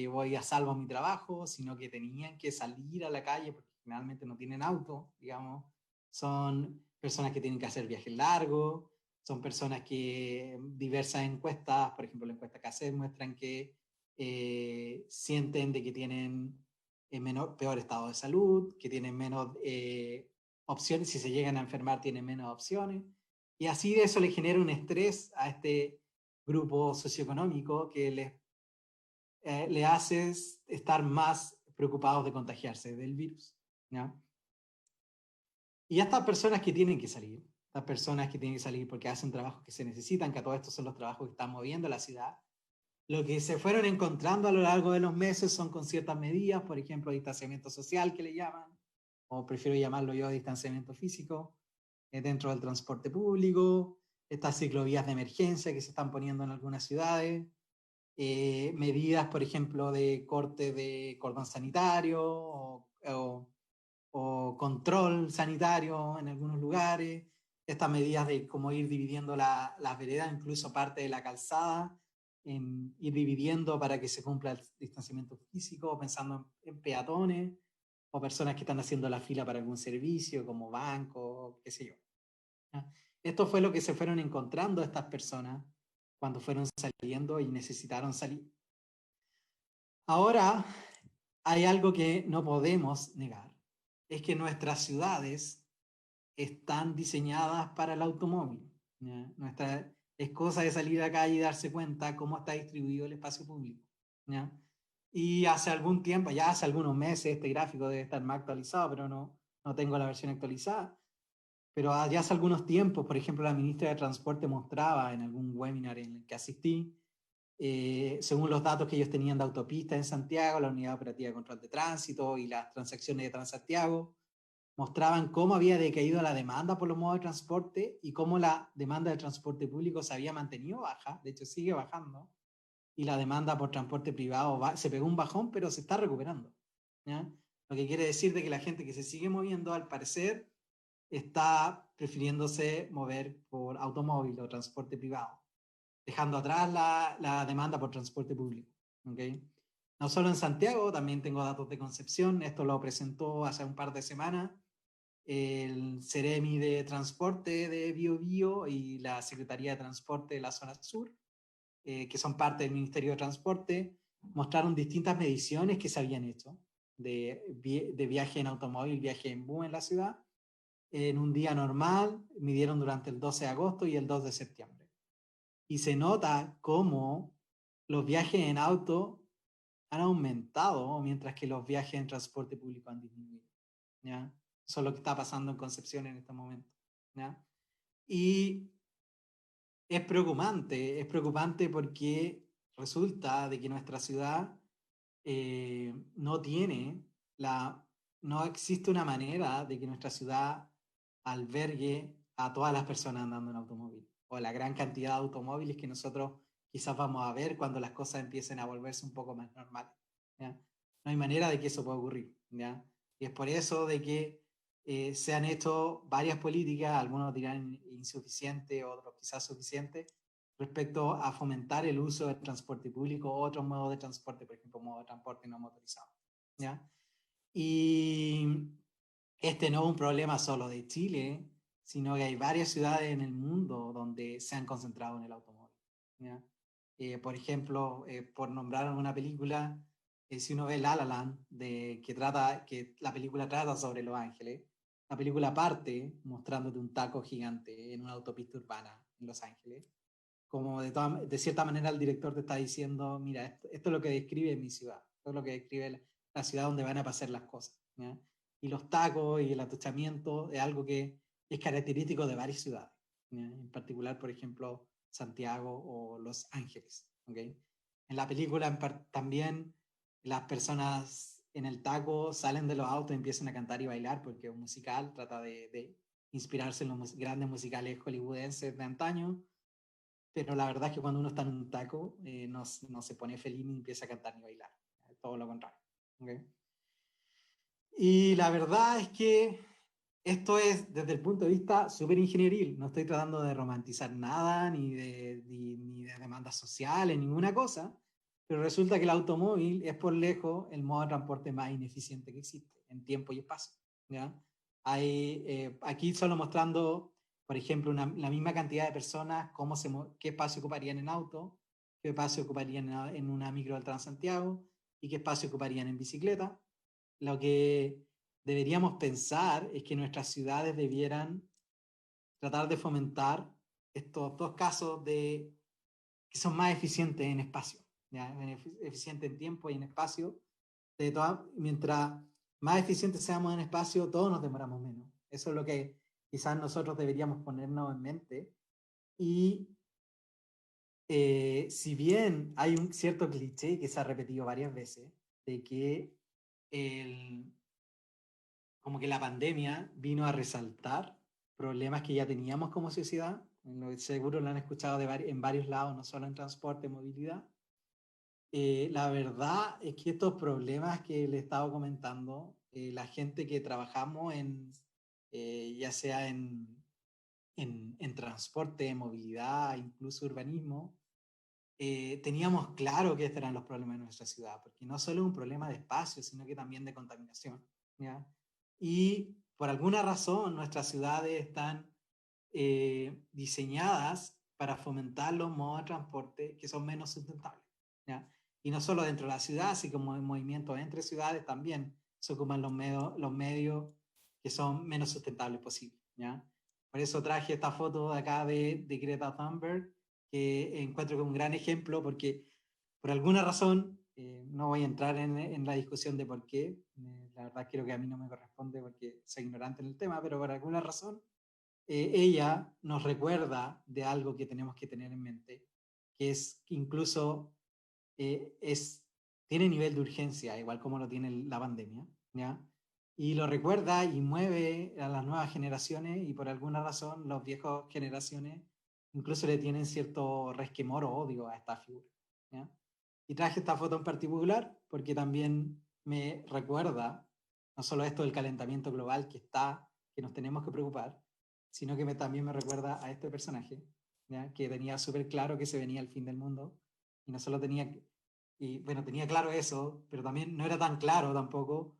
Speaker 2: voy a salvo a mi trabajo, sino que tenían que salir a la calle porque generalmente no tienen auto, digamos. Son personas que tienen que hacer viajes largos, son personas que diversas encuestas, por ejemplo la encuesta CACES, muestran que sienten de que tienen peor estado de salud, que tienen menos opciones, si se llegan a enfermar tienen menos opciones, y así de eso le genera un estrés a este grupo socioeconómico que le hace estar más preocupados de contagiarse del virus, ¿ya? Y estas personas que tienen que salir, estas personas que tienen que salir porque hacen trabajos que se necesitan, que a todos estos son los trabajos que están moviendo la ciudad, lo que se fueron encontrando a lo largo de los meses son con ciertas medidas, por ejemplo, distanciamiento social que le llaman, o prefiero llamarlo yo distanciamiento físico, dentro del transporte público, estas ciclovías de emergencia que se están poniendo en algunas ciudades, medidas, por ejemplo, de corte de cordón sanitario o control sanitario en algunos lugares, estas medidas de cómo ir dividiendo las veredas, incluso parte de la calzada, en ir dividiendo para que se cumpla el distanciamiento físico, pensando en peatones o personas que están haciendo la fila para algún servicio, como banco, qué sé yo. Esto fue lo que se fueron encontrando estas personas cuando fueron saliendo y necesitaron salir. Ahora hay algo que no podemos negar, es que nuestras ciudades están diseñadas para el automóvil, ¿ya? Es cosa de salir a la calle y darse cuenta cómo está distribuido el espacio público, ¿ya? Y hace algún tiempo, ya hace algunos meses, este gráfico debe estar más actualizado, pero no tengo la versión actualizada. pero ya hace algunos tiempos, por ejemplo, la ministra de Transporte mostraba en algún webinar en el que asistí, según los datos que ellos tenían de autopistas en Santiago, la Unidad Operativa de Control de Tránsito y las transacciones de Transantiago, mostraban cómo había decaído la demanda por los modos de transporte y cómo la demanda de transporte público se había mantenido baja, de hecho sigue bajando, y la demanda por transporte privado se pegó un bajón, pero se está recuperando, ¿ya? Lo que quiere decir de que la gente que se sigue moviendo, al parecer, está prefiriéndose mover por automóvil o transporte privado, dejando atrás la demanda por transporte público. ¿Okay? No solo en Santiago, también tengo datos de Concepción, esto lo presentó hace un par de semanas el Ceremi de Transporte de Biobío y la Secretaría de Transporte de la Zona Sur, que son parte del Ministerio de Transporte, mostraron distintas mediciones que se habían hecho de viaje en automóvil, viaje en bus en la ciudad. En un día normal, midieron durante el 12 de agosto y el 2 de septiembre. Y se nota cómo los viajes en auto han aumentado, mientras que los viajes en transporte público han disminuido, ¿ya? Eso es lo que está pasando en Concepción en este momento, ¿ya? Y es preocupante porque resulta de que nuestra ciudad no tiene no existe una manera de que nuestra ciudad albergue a todas las personas andando en automóvil, o la gran cantidad de automóviles que nosotros quizás vamos a ver cuando las cosas empiecen a volverse un poco más normales, ¿ya? No hay manera de que eso pueda ocurrir, ¿ya? Y es por eso de que se han hecho varias políticas, algunos dirán insuficientes, otros quizás suficientes, respecto a fomentar el uso del transporte público o otros modos de transporte, por ejemplo, modo de transporte no motorizado, ¿ya? Y este no es un problema solo de Chile, sino que hay varias ciudades en el mundo donde se han concentrado en el automóvil, ¿ya? Por ejemplo, por nombrar una película, si uno ve La La Land, que la película trata sobre Los Ángeles, la película parte mostrándote un taco gigante en una autopista urbana en Los Ángeles, como de cierta manera el director te está diciendo, mira, esto es lo que describe mi ciudad, esto es lo que describe la ciudad donde van a pasar las cosas, ¿ya? Y los tacos y el atuchamiento es algo que es característico de varias ciudades, ¿ya? En particular, por ejemplo, Santiago o Los Ángeles, ¿okay? En la película también las personas en el taco salen de los autos y empiezan a cantar y bailar porque es un musical, trata de inspirarse en los grandes musicales hollywoodenses de antaño, pero la verdad es que cuando uno está en un taco no se pone feliz ni empieza a cantar ni bailar, todo lo contrario, ¿okay? Y la verdad es que esto es desde el punto de vista súper ingenieril, no estoy tratando de romantizar nada, ni de demandas sociales, ninguna cosa, pero resulta que el automóvil es por lejos el modo de transporte más ineficiente que existe en tiempo y espacio, ¿ya? Aquí solo mostrando, por ejemplo, la misma cantidad de personas, qué espacio ocuparían en auto, qué espacio ocuparían en una micro del Transantiago y qué espacio ocuparían en bicicleta. Lo que deberíamos pensar es que nuestras ciudades debieran tratar de fomentar estos dos casos que son más eficientes en espacio, ¿ya? Eficientes en tiempo y en espacio. Mientras más eficientes seamos en espacio, todos nos demoramos menos. Eso es lo que quizás nosotros deberíamos ponernos en mente. Y si bien hay un cierto cliché que se ha repetido varias veces, de que como que la pandemia vino a resaltar problemas que ya teníamos como sociedad, seguro lo han escuchado en varios lados, no solo en transporte, movilidad. La verdad es que estos problemas que le he estado comentando, la gente que trabajamos ya sea en transporte, movilidad, incluso urbanismo, teníamos claro que estos eran los problemas de nuestra ciudad, porque no solo es un problema de espacio, sino que también de contaminación, ¿ya? Y por alguna razón nuestras ciudades están diseñadas para fomentar los modos de transporte que son menos sustentables, ¿ya? Y no solo dentro de la ciudad, sino como en movimientos entre ciudades también se ocupan los medios que son menos sustentables posibles, ¿ya? Por eso traje esta foto de acá de Greta Thunberg, que encuentro que es un gran ejemplo, porque por alguna razón, no voy a entrar en la discusión de por qué, la verdad creo que a mí no me corresponde porque soy ignorante en el tema, pero por alguna razón ella nos recuerda de algo que tenemos que tener en mente, que es que incluso tiene nivel de urgencia, igual como lo tiene la pandemia, ¿ya? Y lo recuerda y mueve a las nuevas generaciones, y por alguna razón las viejas generaciones incluso le tienen cierto resquemor o odio a esta figura, ¿ya? Y traje esta foto en particular porque también me recuerda no solo esto del calentamiento global que nos tenemos que preocupar, sino que también me recuerda a este personaje, ¿ya? Que tenía súper claro que se venía el fin del mundo, y no solo tenía, y bueno, tenía claro eso, pero también no era tan claro tampoco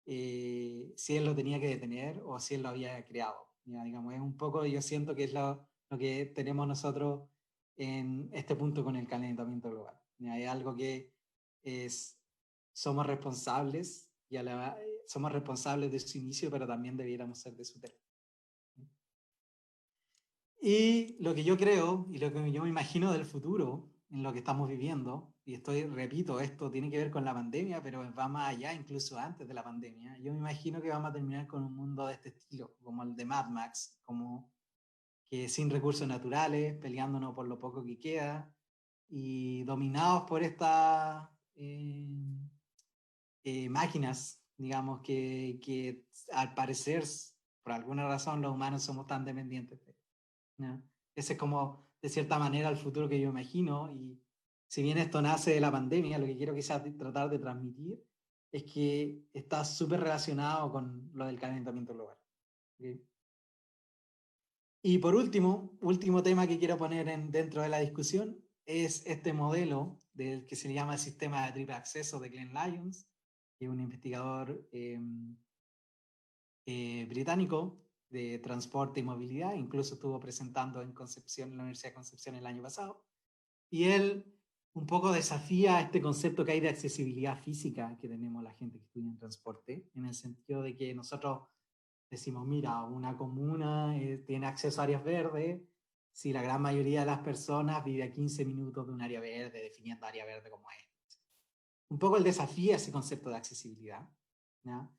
Speaker 2: si él lo tenía que detener o si él lo había creado, ¿ya? Digamos, es un poco, yo siento que es lo que tenemos nosotros en este punto con el calentamiento global, ¿ya? Es algo que es, somos responsables, somos responsables de su inicio, pero también debiéramos ser de su término. Y lo que yo creo y lo que yo me imagino del futuro, en lo que estamos viviendo, y repito, esto tiene que ver con la pandemia, pero va más allá, incluso antes de la pandemia. Yo me imagino que vamos a terminar con un mundo de este estilo, como el de Mad Max, como que sin recursos naturales, peleándonos por lo poco que queda, y dominados por estas máquinas, digamos, que al parecer, por alguna razón, los humanos somos tan dependientes de. ¿Ya? Ese es como, de cierta manera, el futuro que yo imagino. Y si bien esto nace de la pandemia, lo que quiero quizás tratar de transmitir es que está súper relacionado con lo del calentamiento global. ¿Okay? Y por último tema que quiero poner dentro de la discusión es este modelo del que se llama el sistema de triple acceso de Glenn Lyons, que es un investigador británico de transporte y movilidad, incluso estuvo presentando en Concepción, en la Universidad de Concepción el año pasado, y él un poco desafía este concepto que hay de accesibilidad física que tenemos la gente que estudia en transporte, en el sentido de que nosotros decimos, mira, una comuna tiene acceso a áreas verdes si la gran mayoría de las personas vive a 15 minutos de un área verde, definiendo área verde como es. Un poco él desafía ese concepto de accesibilidad, ¿ya?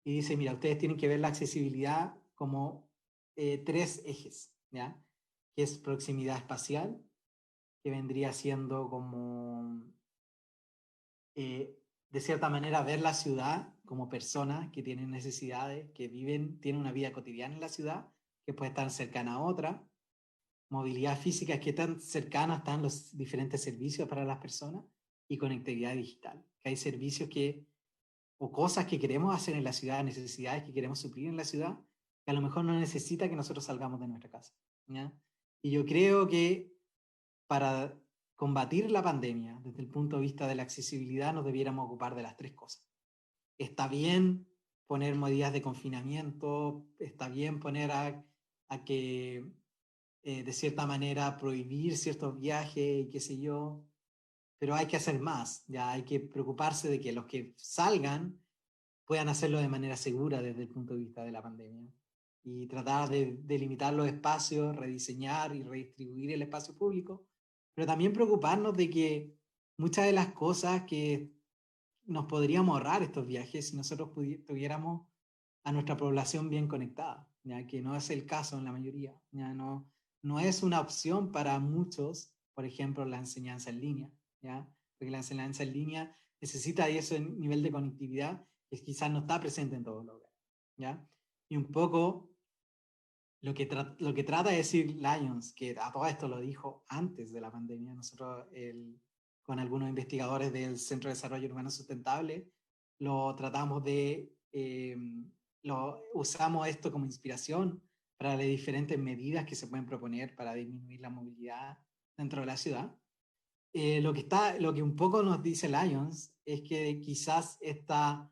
Speaker 2: Y dice, mira, ustedes tienen que ver la accesibilidad como tres ejes, ¿ya? Que es proximidad espacial, que vendría siendo como, de cierta manera, ver la ciudad como personas que tienen necesidades, que tienen una vida cotidiana en la ciudad, que puede estar cercana a otra. Movilidad física, que tan cercanas están los diferentes servicios para las personas. Y conectividad digital, que hay servicios o cosas que queremos hacer en la ciudad, necesidades que queremos suplir en la ciudad, que a lo mejor no necesita que nosotros salgamos de nuestra casa, ¿ya? Y yo creo que para combatir la pandemia, desde el punto de vista de la accesibilidad, nos debiéramos ocupar de las tres cosas. Está bien poner medidas de confinamiento, está bien poner a que, de cierta manera, prohibir ciertos viajes y qué sé yo, pero hay que hacer más, ya hay que preocuparse de que los que salgan puedan hacerlo de manera segura desde el punto de vista de la pandemia, y tratar de limitar los espacios, rediseñar y redistribuir el espacio público, pero también preocuparnos de que muchas de las cosas que nos podríamos ahorrar estos viajes si nosotros tuviéramos a nuestra población bien conectada, ya que no es el caso en la mayoría, ya no es una opción para muchos, por ejemplo, la enseñanza en línea, ¿ya? Porque la enseñanza en línea necesita ese nivel de conectividad que quizás no está presente en todos los lugares, ¿ya? Y un poco lo que trata de decir Lyons, que a todo esto lo dijo antes de la pandemia, nosotros con algunos investigadores del Centro de Desarrollo Urbano Sustentable lo tratamos usamos esto como inspiración para las diferentes medidas que se pueden proponer para disminuir la movilidad dentro de la ciudad. Lo que un poco nos dice Lyons es que quizás esta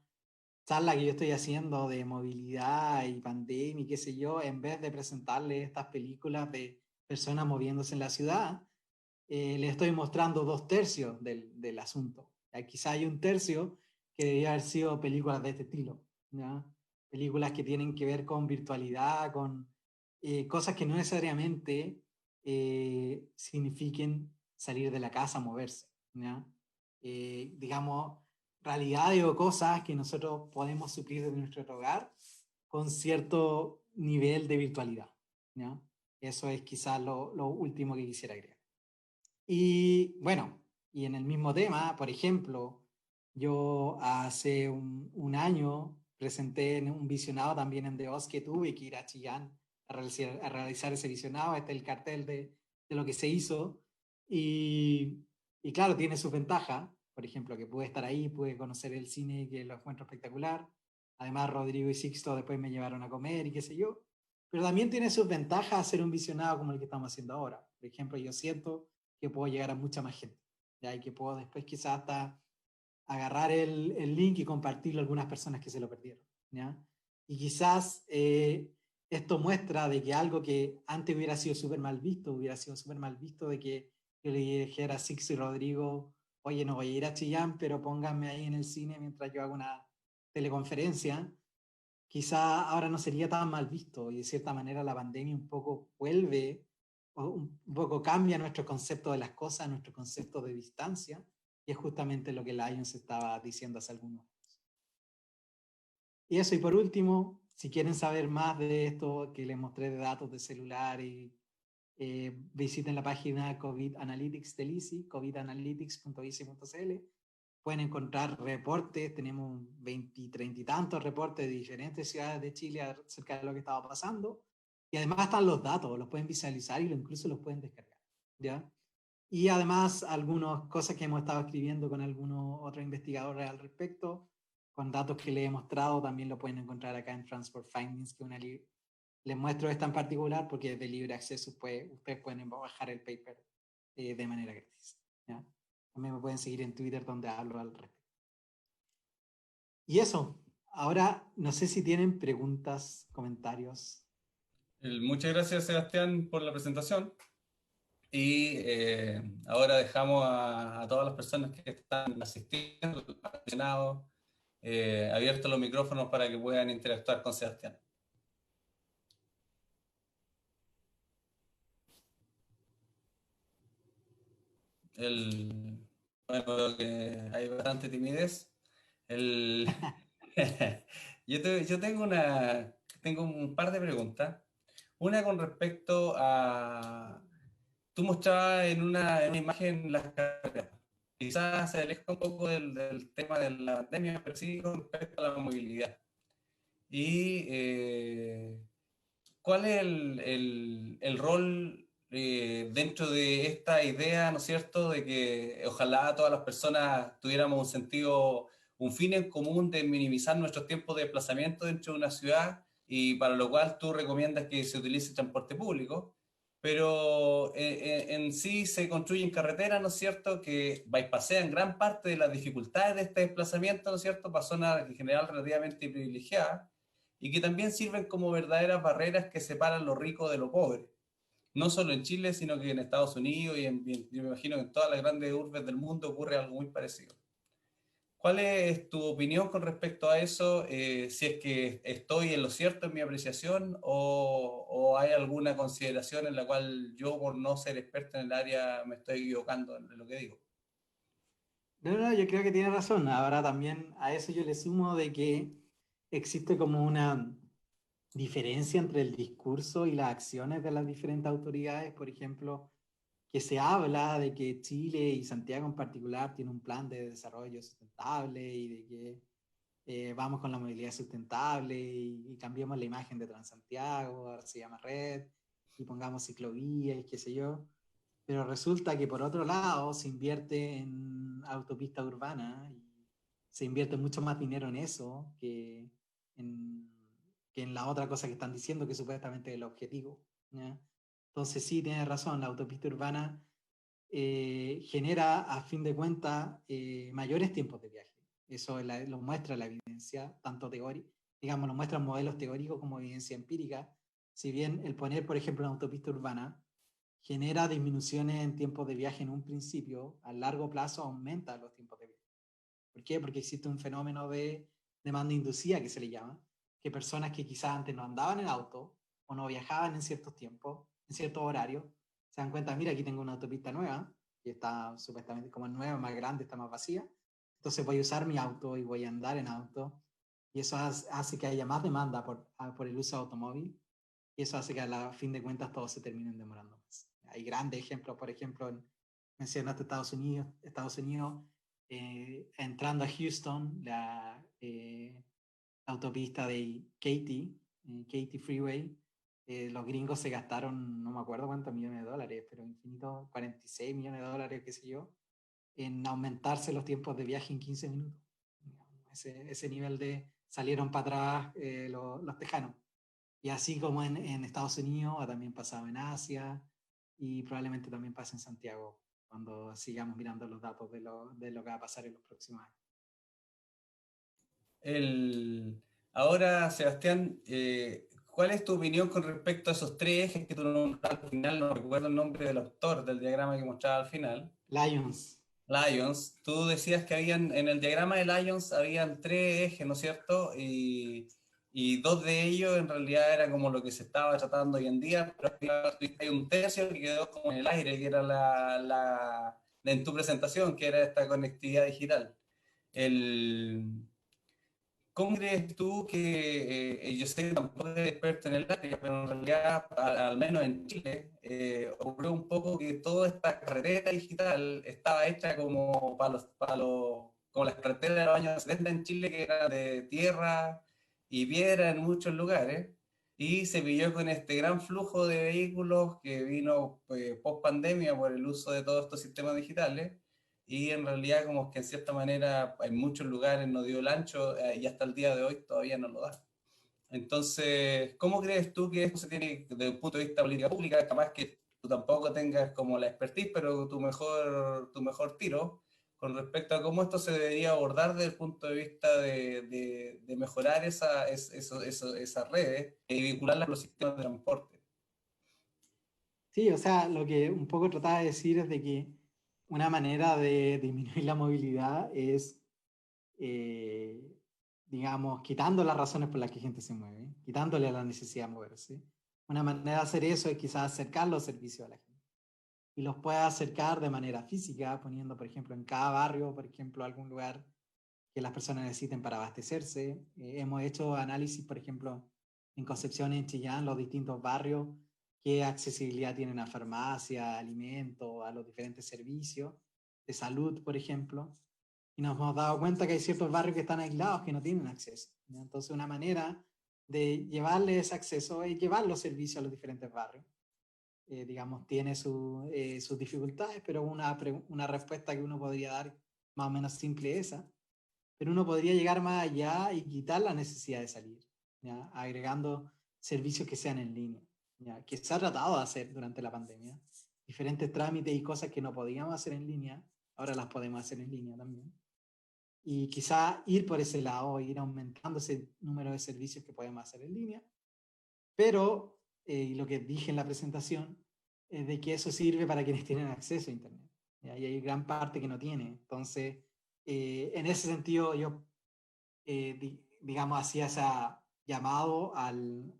Speaker 2: charla que yo estoy haciendo de movilidad y pandemia y qué sé yo, en vez de presentarle estas películas de personas moviéndose en la ciudad, le estoy mostrando 2/3 del asunto. Quizá hay 1/3 que debería haber sido películas de este estilo, ¿ya? Películas que tienen que ver con virtualidad, con cosas que no necesariamente signifiquen salir de la casa, moverse, ¿ya? Digamos, realidades o cosas que nosotros podemos suplir desde nuestro hogar con cierto nivel de virtualidad, ¿ya? Eso es quizás lo último que quisiera agregar. Y bueno, y en el mismo tema, por ejemplo, yo hace un año presenté en un visionado también en The Oz que tuve que ir a Chillán a realizar ese visionado. Este es el cartel de lo que se hizo. Y claro, tiene sus ventajas. Por ejemplo, que pude estar ahí, pude conocer el cine, que lo encuentro espectacular. Además, Rodrigo y Sixto después me llevaron a comer y qué sé yo. Pero también tiene sus ventajas hacer un visionado como el que estamos haciendo ahora. Por ejemplo, yo siento que puedo llegar a mucha más gente, ¿ya? Y que puedo después quizás hasta agarrar el link y compartirlo a algunas personas que se lo perdieron, ¿ya? Y quizás esto muestra de que algo que antes hubiera sido súper mal visto de que yo le dijera a Six y Rodrigo, oye, no voy a ir a Chillán, pero pónganme ahí en el cine mientras yo hago una teleconferencia. Quizá ahora no sería tan mal visto y de cierta manera la pandemia un poco vuelve o un poco cambia nuestro concepto de las cosas, nuestro concepto de distancia, y es justamente lo que Lions estaba diciendo hace algunos años. Y eso, y por último, si quieren saber más de esto que les mostré de datos de celular, visiten la página COVID Analytics del ICI, covidanalytics.ici.cl. Pueden encontrar reportes, tenemos 20, 30 y tantos reportes de diferentes ciudades de Chile acerca de lo que estaba pasando. Y además están los datos, los pueden visualizar y incluso los pueden descargar, ¿ya? Y además algunas cosas que hemos estado escribiendo con algunos otros investigadores al respecto, con datos que les he mostrado, también lo pueden encontrar acá en Transport Findings, que les muestro esta en particular porque es de libre acceso, pues ustedes pueden bajar el paper de manera gratis, ¿ya? También me pueden seguir en Twitter donde hablo al respecto. Y eso, ahora no sé si tienen preguntas, comentarios.
Speaker 1: Muchas gracias, Sebastián, por la presentación. Y ahora dejamos a todas las personas que están asistiendo, aficionados, abiertos los micrófonos para que puedan interactuar con Sebastián. Bueno, creo que hay bastante timidez. Yo tengo un par de preguntas. Una con respecto a... Tú mostrabas en una imagen las carreras. Quizás se aleja un poco del tema de la pandemia, pero sí con respecto a la movilidad. Y ¿cuál es el rol dentro de esta idea, ¿no es cierto?, de que ojalá todas las personas tuviéramos un sentido, un fin en común de minimizar nuestros tiempos de desplazamiento dentro de una ciudad, y para lo cual tú recomiendas que se utilice transporte público, pero en sí se construyen carreteras, ¿no es cierto?, que bypassean gran parte de las dificultades de este desplazamiento, ¿no es cierto?, para zonas en general relativamente privilegiadas, y que también sirven como verdaderas barreras que separan lo rico de lo pobre. No solo en Chile, sino que en Estados Unidos yo me imagino que en todas las grandes urbes del mundo ocurre algo muy parecido. ¿Cuál es tu opinión con respecto a eso? Si es que estoy en lo cierto en mi apreciación o hay alguna consideración en la cual yo, por no ser experto en el área, me estoy equivocando en lo que digo.
Speaker 2: No, yo creo que tiene razón. Ahora también a eso yo le sumo de que existe como una diferencia entre el discurso y las acciones de las diferentes autoridades. Por ejemplo, que se habla de que Chile y Santiago en particular tienen un plan de desarrollo sustentable y de que vamos con la movilidad sustentable y cambiemos la imagen de Transantiago, ahora se llama Red, y pongamos ciclovías y qué sé yo. Pero resulta que por otro lado se invierte en autopista urbana y se invierte mucho más dinero en eso en, que en la otra cosa que están diciendo que supuestamente es el objetivo, ¿ya? Entonces sí, tienes razón, la autopista urbana genera a fin de cuentas mayores tiempos de viaje. Eso lo muestra la evidencia, tanto teórica, digamos, lo muestran modelos teóricos como evidencia empírica. Si bien el poner, por ejemplo, una autopista urbana genera disminuciones en tiempos de viaje en un principio, a largo plazo aumenta los tiempos de viaje. ¿Por qué? Porque existe un fenómeno de demanda inducida que se le llama, que personas que quizás antes no andaban en auto o no viajaban en ciertos tiempos, en ciertos horarios, se dan cuenta, mira, aquí tengo una autopista nueva, que está supuestamente como es nueva, más grande, está más vacía, entonces voy a usar mi auto y voy a andar en auto, y eso hace que haya más demanda por el uso de automóvil, y eso hace que a fin de cuentas todos se terminen demorando más. Hay grandes ejemplos, por ejemplo, mencionaste Estados Unidos entrando a Houston, la autopista de Katy Freeway, los gringos se gastaron, no me acuerdo cuántos millones de dólares, pero infinito, 46 millones de dólares, qué sé yo, en aumentarse los tiempos de viaje en 15 minutos. Ese nivel de salieron para atrás los tejanos. Y así como en Estados Unidos, ha también pasado en Asia y probablemente también pase en Santiago cuando sigamos mirando los datos de lo que va a pasar en los próximos años.
Speaker 1: Ahora, Sebastián, ¿cuál es tu opinión con respecto a esos tres ejes que tú nombraste al final? No recuerdo el nombre del autor del diagrama que mostraba al final. Lions. Tú decías que en el diagrama de Lions habían tres ejes, ¿no es cierto? Y dos de ellos en realidad era como lo que se estaba tratando hoy en día, pero hay un tercio que quedó como en el aire, que era en tu presentación, que era esta conectividad digital. ¿Cómo crees tú que, yo sé que tampoco eres experto en el área, pero en realidad, al menos en Chile, ocurrió un poco que toda esta carretera digital estaba hecha como como las carreteras de los años 70 en Chile, que eran de tierra y piedra en muchos lugares, y se pilló con este gran flujo de vehículos que vino post pandemia por el uso de todos estos sistemas digitales, y en realidad como que en cierta manera en muchos lugares no dio el ancho, y hasta el día de hoy todavía no lo da. Entonces, ¿cómo crees tú que esto se tiene desde un punto de vista de política pública? Capaz que tú tampoco tengas como la expertise, pero tu mejor tiro con respecto a cómo esto se debería abordar desde el punto de vista de mejorar esas redes y vincularlas con los sistemas de transporte.
Speaker 2: Sí, o sea, lo que un poco trataba de decir es de que una manera de disminuir la movilidad es, digamos, quitando las razones por las que gente se mueve, quitándole la necesidad de moverse. Una manera de hacer eso es quizás acercar los servicios a la gente. Y los puede acercar de manera física, poniendo, por ejemplo, en cada barrio, por ejemplo, algún lugar que las personas necesiten para abastecerse. Hemos hecho análisis, por ejemplo, en Concepción, en Chillán, los distintos barrios, qué accesibilidad tienen a farmacia, a alimentos, a los diferentes servicios de salud, por ejemplo. Y nos hemos dado cuenta que hay ciertos barrios que están aislados, que no tienen acceso. Entonces, una manera de llevarles acceso es llevar los servicios a los diferentes barrios. Digamos, tiene sus dificultades, pero una respuesta que uno podría dar más o menos simple es esa. Pero uno podría llegar más allá y quitar la necesidad de salir, ¿ya? Agregando servicios que sean en línea, ¿ya? Que se ha tratado de hacer durante la pandemia. Diferentes trámites y cosas que no podíamos hacer en línea, ahora las podemos hacer en línea también. Y quizá ir por ese lado, ir aumentando ese número de servicios que podemos hacer en línea. Pero, lo que dije en la presentación, es de que eso sirve para quienes tienen acceso a Internet, ¿ya? Y hay gran parte que no tiene. Entonces, en ese sentido, yo, digamos, hacía ese llamado al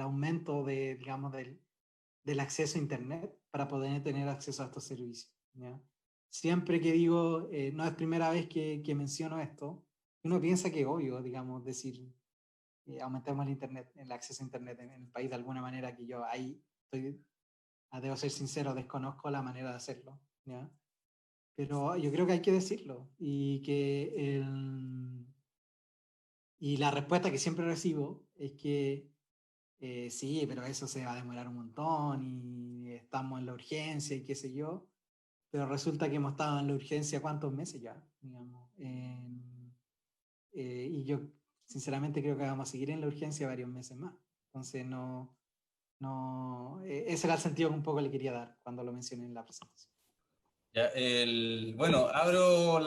Speaker 2: aumento digamos, del acceso a Internet para poder tener acceso a estos servicios, ¿ya? Siempre que digo, no es primera vez que menciono esto, uno piensa que es obvio, digamos, decir, aumentemos el acceso a Internet en el país de alguna manera, que yo ahí debo ser sincero, desconozco la manera de hacerlo, ¿ya? Pero yo creo que hay que decirlo y y la respuesta que siempre recibo es que sí, pero eso se va a demorar un montón y estamos en la urgencia y qué sé yo, pero resulta que hemos estado en la urgencia ¿cuántos meses ya? Digamos, y yo sinceramente creo que vamos a seguir en la urgencia varios meses más. Entonces ese era el sentido que un poco le quería dar cuando lo mencioné en la presentación.
Speaker 1: Ya, bueno, abro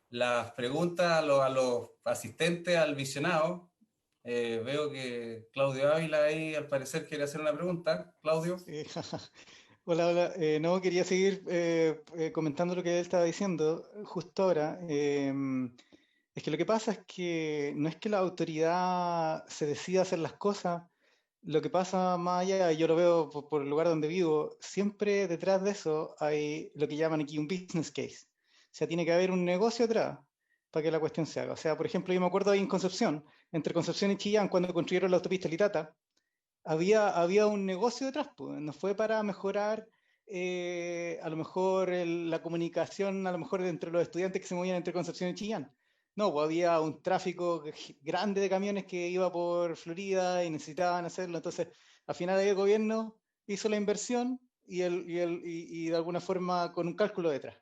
Speaker 1: las preguntas a los asistentes al visionado. Veo que Claudio Ávila ahí al parecer quiere hacer una pregunta. Claudio.
Speaker 5: Hola, hola. No, quería seguir comentando lo que él estaba diciendo justo ahora. Es que lo que pasa es que no es que la autoridad se decida hacer las cosas. Lo que pasa más allá, yo lo veo por el lugar donde vivo, siempre detrás de eso hay lo que llaman aquí un business case. O sea, tiene que haber un negocio atrás para que la cuestión se haga. O sea, por ejemplo, yo me acuerdo ahí en Concepción, entre Concepción y Chillán, cuando construyeron la autopista Litata, había un negocio detrás, pues. No fue para mejorar a lo mejor la comunicación, a lo mejor entre los estudiantes que se movían entre Concepción y Chillán. No, pues había un tráfico grande de camiones que iba por Florida y necesitaban hacerlo. Entonces, al final ahí el gobierno hizo la inversión y de alguna forma con un cálculo detrás.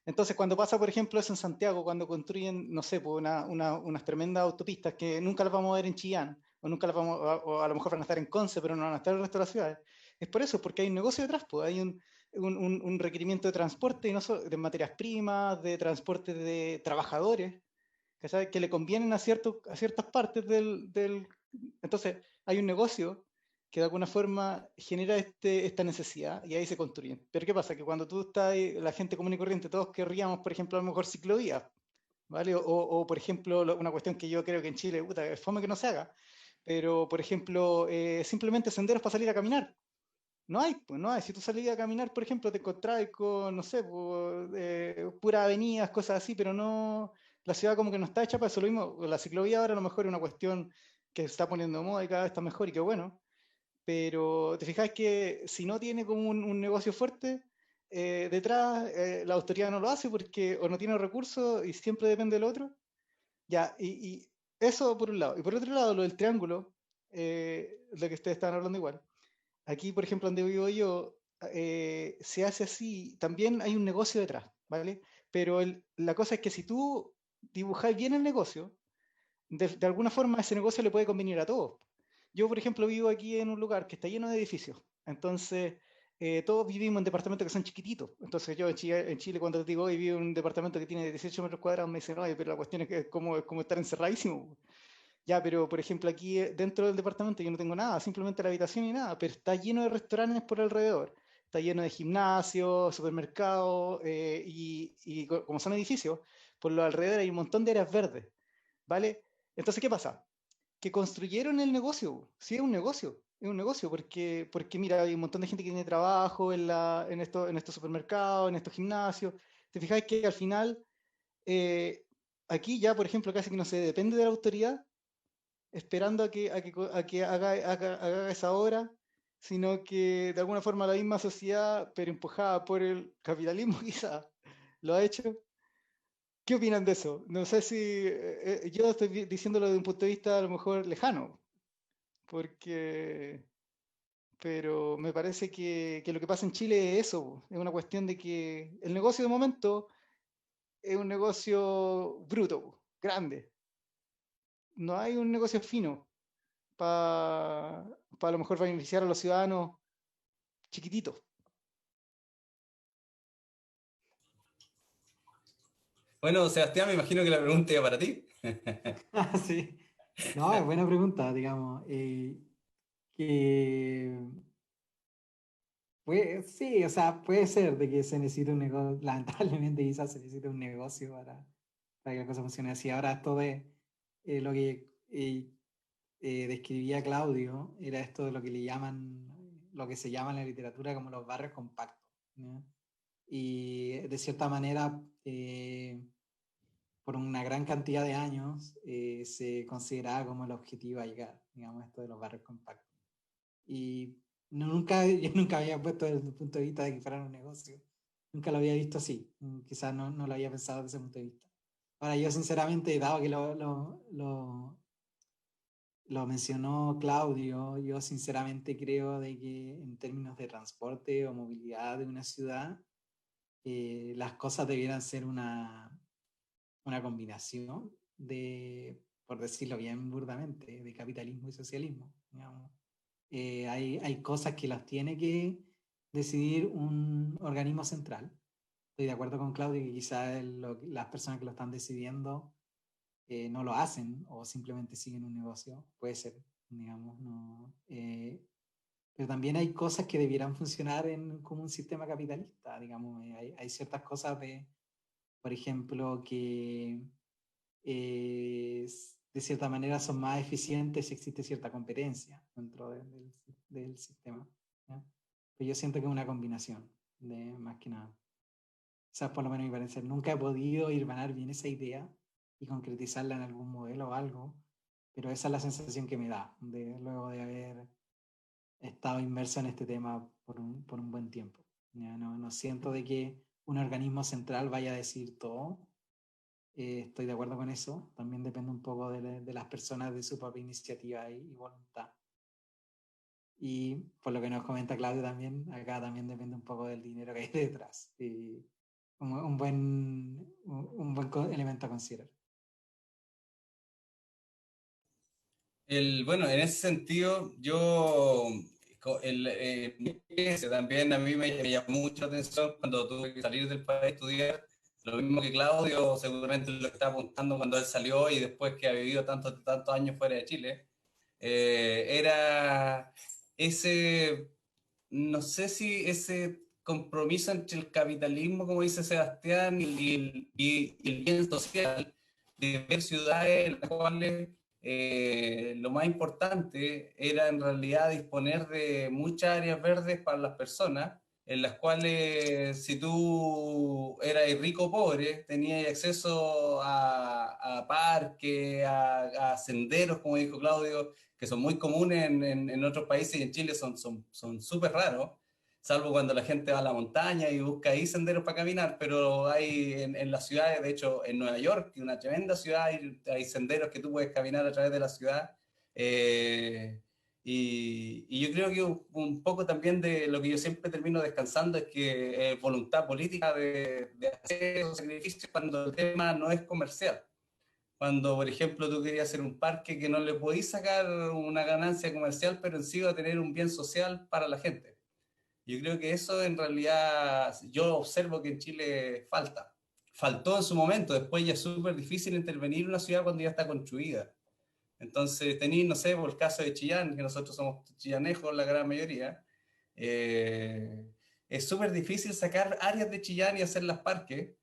Speaker 5: Entonces, cuando pasa, por ejemplo, eso en Santiago, cuando construyen, no sé, pues unas tremendas autopistas que nunca las vamos a ver en Chillán, o nunca las vamos, o a lo mejor van a estar en Conce, pero no van a estar en el resto de las ciudades, es por eso, porque hay un negocio detrás, pues hay un requerimiento de transporte, y no solo de materias primas, de transporte de trabajadores, que le convienen a ciertas partes Entonces, hay un negocio que de alguna forma genera esta necesidad y ahí se construyen. Pero ¿qué pasa? Que cuando tú estás ahí, la gente común y corriente, todos querríamos, por ejemplo, a lo mejor ciclovías, ¿vale? Por ejemplo, una cuestión que yo creo que en Chile, puta, es fome que no se haga, pero, por ejemplo, simplemente senderos para salir a caminar. No hay, pues no hay. Si tú salís a caminar, por ejemplo, te encontrás con, no sé, pues, puras avenidas, cosas así, pero no, la ciudad como que no está hecha para eso. Lo mismo, la ciclovía ahora a lo mejor es una cuestión que se está poniendo de moda y cada vez está mejor y qué bueno, pero te fijas que si no tiene como un negocio fuerte detrás, la autoridad no lo hace porque o no tiene recursos y siempre depende del otro. Ya, y eso por un lado. Y por otro lado, lo del triángulo, lo que ustedes estaban hablando igual. Aquí, por ejemplo, donde vivo yo, se hace así, también hay un negocio detrás, ¿vale? Pero la cosa es que si tú dibujas bien el negocio, de alguna forma ese negocio le puede convenir a todos. Yo, por ejemplo, vivo aquí en un lugar que está lleno de edificios, entonces todos vivimos en departamentos que son chiquititos. Entonces yo en Chile cuando te digo hoy vivo en un departamento que tiene 18 metros cuadrados, me dicen, oye, pero la cuestión es que es como estar encerradísimo. Ya, pero por ejemplo aquí dentro del departamento yo no tengo nada, simplemente la habitación y nada, pero está lleno de restaurantes por alrededor, está lleno de gimnasios, supermercados como son edificios, por los alrededores hay un montón de áreas verdes, ¿vale? Entonces, ¿qué pasa? Que construyeron el negocio, sí es un negocio porque mira, hay un montón de gente que tiene trabajo en estos supermercados, en estos gimnasios, te fijáis que al final eh, aquí ya, por ejemplo, casi que no se depende de la autoridad esperando a que haga esa obra, sino que de alguna forma la misma sociedad, pero empujada por el capitalismo quizá, lo ha hecho. ¿Qué opinan de eso? No sé si yo estoy diciéndolo desde un punto de vista a lo mejor lejano, porque, pero me parece que lo que pasa en Chile es eso, es una cuestión de que el negocio de momento es un negocio bruto, grande, no hay un negocio fino para a lo mejor beneficiar a los ciudadanos chiquititos.
Speaker 1: Bueno, Sebastián, me imagino que la pregunta iba para ti.
Speaker 2: Ah, sí. No, es buena pregunta, digamos. Que sí, o sea, puede ser de que se necesite un negocio, lamentablemente quizás se necesite un negocio para que la cosa funcione así. Ahora esto de lo que describía Claudio, era esto de lo que se llama en la literatura como los barrios compactos, ¿no? Y de cierta manera, por una gran cantidad de años, se consideraba como el objetivo a llegar, digamos, esto de los barrios compactos. Y yo nunca había puesto desde el punto de vista de que fuera un negocio. Nunca lo había visto así. Quizás no lo había pensado desde ese punto de vista. Ahora, yo sinceramente, dado que lo mencionó Claudio, yo sinceramente creo de que en términos de transporte o movilidad de una ciudad, las cosas debieran ser una combinación por decirlo bien burdamente, de capitalismo y socialismo, digamos. Hay cosas que las tiene que decidir un organismo central. Estoy de acuerdo con Claudio que quizás las personas que lo están decidiendo no lo hacen o simplemente siguen un negocio. Puede ser, digamos, no. Pero también hay cosas que debieran funcionar como un sistema capitalista, digamos. Hay ciertas cosas por ejemplo, que de cierta manera son más eficientes si existe cierta competencia dentro del sistema, ¿ya? Pero yo siento que es una combinación de más que nada. Esa por lo menos mi parecer. Nunca he podido irmanar bien esa idea y concretizarla en algún modelo o algo, pero esa es la sensación que me da luego de haber estado inmerso en este tema por un buen tiempo. Ya no siento de que un organismo central vaya a decir todo. Estoy de acuerdo con eso. También depende un poco de las personas, de su propia iniciativa y voluntad. Y por lo que nos comenta Claudio también, acá también depende un poco del dinero que hay detrás. Y un buen elemento a considerar.
Speaker 1: Bueno, en ese sentido, yo, también a mí me llamó mucho la atención cuando tuve que salir del país a estudiar, lo mismo que Claudio, seguramente lo que está apuntando cuando él salió y después que ha vivido tantos años fuera de Chile, era ese, no sé si ese compromiso entre el capitalismo, como dice Sebastián, y el bien social, de ver ciudades en las cuales lo más importante era en realidad disponer de muchas áreas verdes para las personas, en las cuales si tú eras rico o pobre, tenías acceso a parques, a senderos, como dijo Claudio, que son muy comunes en otros países y en Chile son súper raros, salvo cuando la gente va a la montaña y busca ahí senderos para caminar, pero hay en las ciudades, de hecho en Nueva York, que es una tremenda ciudad, hay senderos que tú puedes caminar a través de la ciudad. Y yo creo que un poco también de lo que yo siempre termino descansando es que voluntad política de hacer esos sacrificios cuando el tema no es comercial. Cuando, por ejemplo, tú querías hacer un parque que no le podías sacar una ganancia comercial, pero en sí va a tener un bien social para la gente. Yo creo que eso en realidad yo observo que en Chile falta. Faltó en su momento, después ya es súper difícil intervenir en una ciudad cuando ya está construida. Entonces tenéis, no sé, por el caso de Chillán, que nosotros somos chillanejos la gran mayoría, es súper difícil sacar áreas de Chillán y hacerlas parques.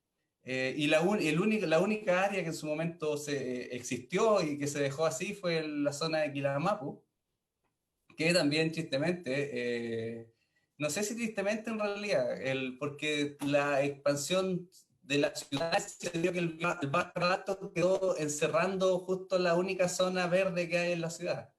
Speaker 1: Y la única área que en su momento existió y que se dejó así fue la zona de Quilamapu, que también tristemente, no sé si tristemente en realidad, porque la expansión de la ciudad se dio que el barrio alto quedó encerrando justo la única zona verde que hay en la ciudad.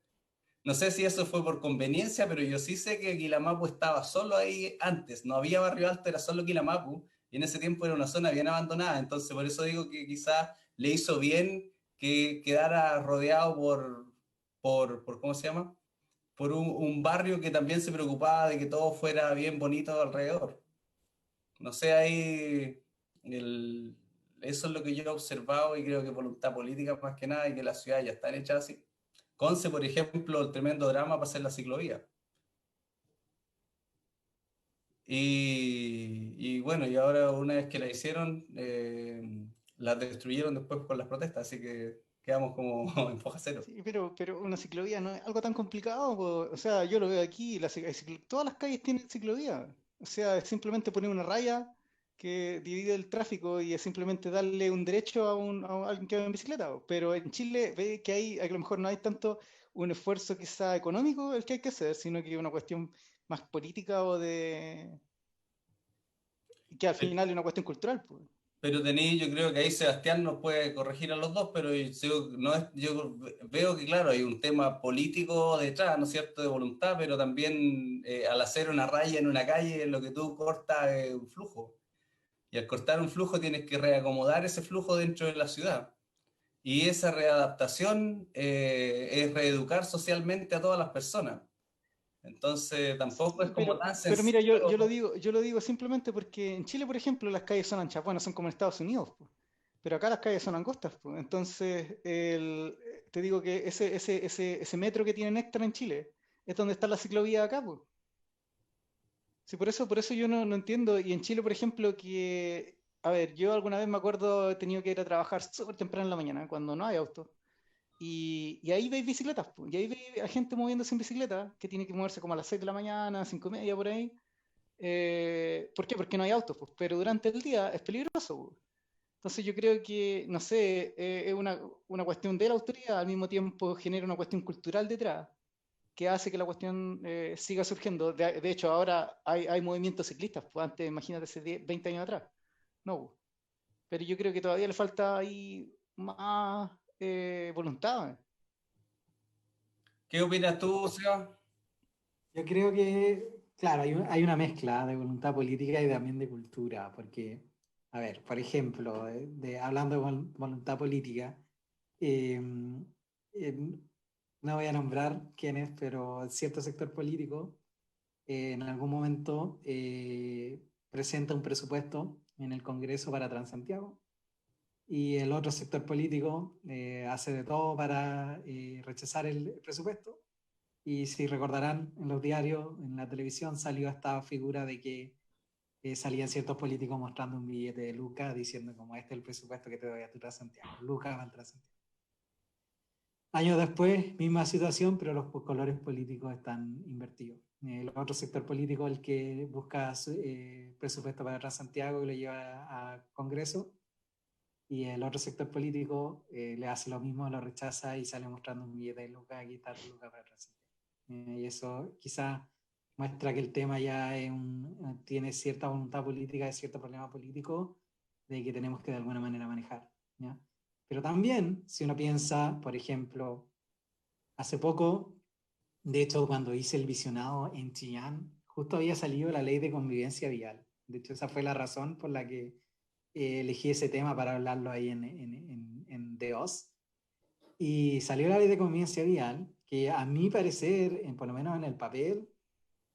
Speaker 1: No sé si eso fue por conveniencia, pero yo sí sé que Quilamapu estaba solo ahí antes, no había barrio alto, era solo Quilamapu, y en ese tiempo era una zona bien abandonada, entonces por eso digo que quizás le hizo bien que quedara rodeado por ¿cómo se llama? Por un barrio que también se preocupaba de que todo fuera bien bonito alrededor. No sé, ahí eso es lo que yo he observado y creo que voluntad política más que nada y que las ciudades ya están hechas así. Conce, por ejemplo, el tremendo drama para hacer la ciclovía. Y bueno, y ahora una vez que la hicieron, la destruyeron después con las protestas, así que quedamos como en foja cero.
Speaker 5: Sí, pero una ciclovía no es algo tan complicado, po. O sea, yo lo veo aquí, todas las calles tienen ciclovía. O sea, es simplemente poner una raya que divide el tráfico y es simplemente darle un derecho a alguien que va en bicicleta, po. Pero en Chile ve que a lo mejor no hay tanto un esfuerzo quizá económico el que hay que hacer, sino que una cuestión más política o de... que al final es una cuestión cultural, pues.
Speaker 1: Pero tenéis, yo creo que ahí Sebastián nos puede corregir a los dos, pero no es, yo veo que, claro, hay un tema político detrás, ¿no es cierto?, de voluntad, pero también al hacer una raya en una calle, lo que tú cortas es un flujo. Y al cortar un flujo tienes que reacomodar ese flujo dentro de la ciudad. Y esa readaptación es reeducar socialmente a todas las personas. Entonces tampoco es
Speaker 5: Sí,
Speaker 1: como tan
Speaker 5: pero mira,
Speaker 1: sencillo.
Speaker 5: yo lo digo simplemente porque en Chile, por ejemplo, las calles son anchas, bueno, son como en Estados Unidos, po. Pero acá las calles son angostas, po. Entonces, te digo que ese metro que tienen extra en Chile es donde está la ciclovía acá, pues. Sí, por eso yo no entiendo. Y en Chile, por ejemplo, a ver, yo alguna vez me acuerdo, he tenido que ir a trabajar súper temprano en la mañana, cuando no hay auto. Y ahí veis bicicletas, po. Y ahí veis a gente moviéndose en bicicleta, que tiene que moverse como a las 6 de la mañana, 5:30 por ahí. ¿Por qué? Porque no hay autos, pues, pero durante el día es peligroso, pues. Entonces yo creo que, no sé, es una cuestión de la autoridad, al mismo tiempo genera una cuestión cultural detrás, que hace que la cuestión siga surgiendo. De hecho, ahora hay movimientos ciclistas, pues antes, imagínate, hace 10, 20 años atrás. No, pues. Pero yo creo que todavía le falta ahí más voluntad.
Speaker 1: ¿Qué opinas tú, Seba?
Speaker 2: Yo creo que, claro, hay una mezcla de voluntad política y también de cultura, porque, a ver, por ejemplo, hablando de voluntad política, eh, no voy a nombrar quién es, pero cierto sector político en algún momento presenta un presupuesto en el Congreso para Transantiago y el otro sector político hace de todo para rechazar el presupuesto. Y si recordarán, en los diarios, en la televisión, salió esta figura de que salían ciertos políticos mostrando un billete de Lucas diciendo como este es el presupuesto que te doy a tu Transantiago. Lucas va al Transantiago. Años después, misma situación, pero los colores políticos están invertidos. El otro sector político, el que busca presupuesto para Transantiago y lo lleva a Congreso, y el otro sector político le hace lo mismo, lo rechaza y sale mostrando un billete de Lucas, aquí está tu Lucas para Transantiago. Y eso quizás muestra que el tema ya tiene cierta voluntad política, es cierto problema político de que tenemos que de alguna manera manejar. ¿ya? Pero también, si uno piensa, por ejemplo, hace poco, de hecho, cuando hice el visionado en Chillán, justo había salido la ley de convivencia vial. De hecho, esa fue la razón por la que elegí ese tema para hablarlo ahí en DOS. Y salió la ley de convivencia vial, que a mi parecer, por lo menos en el papel,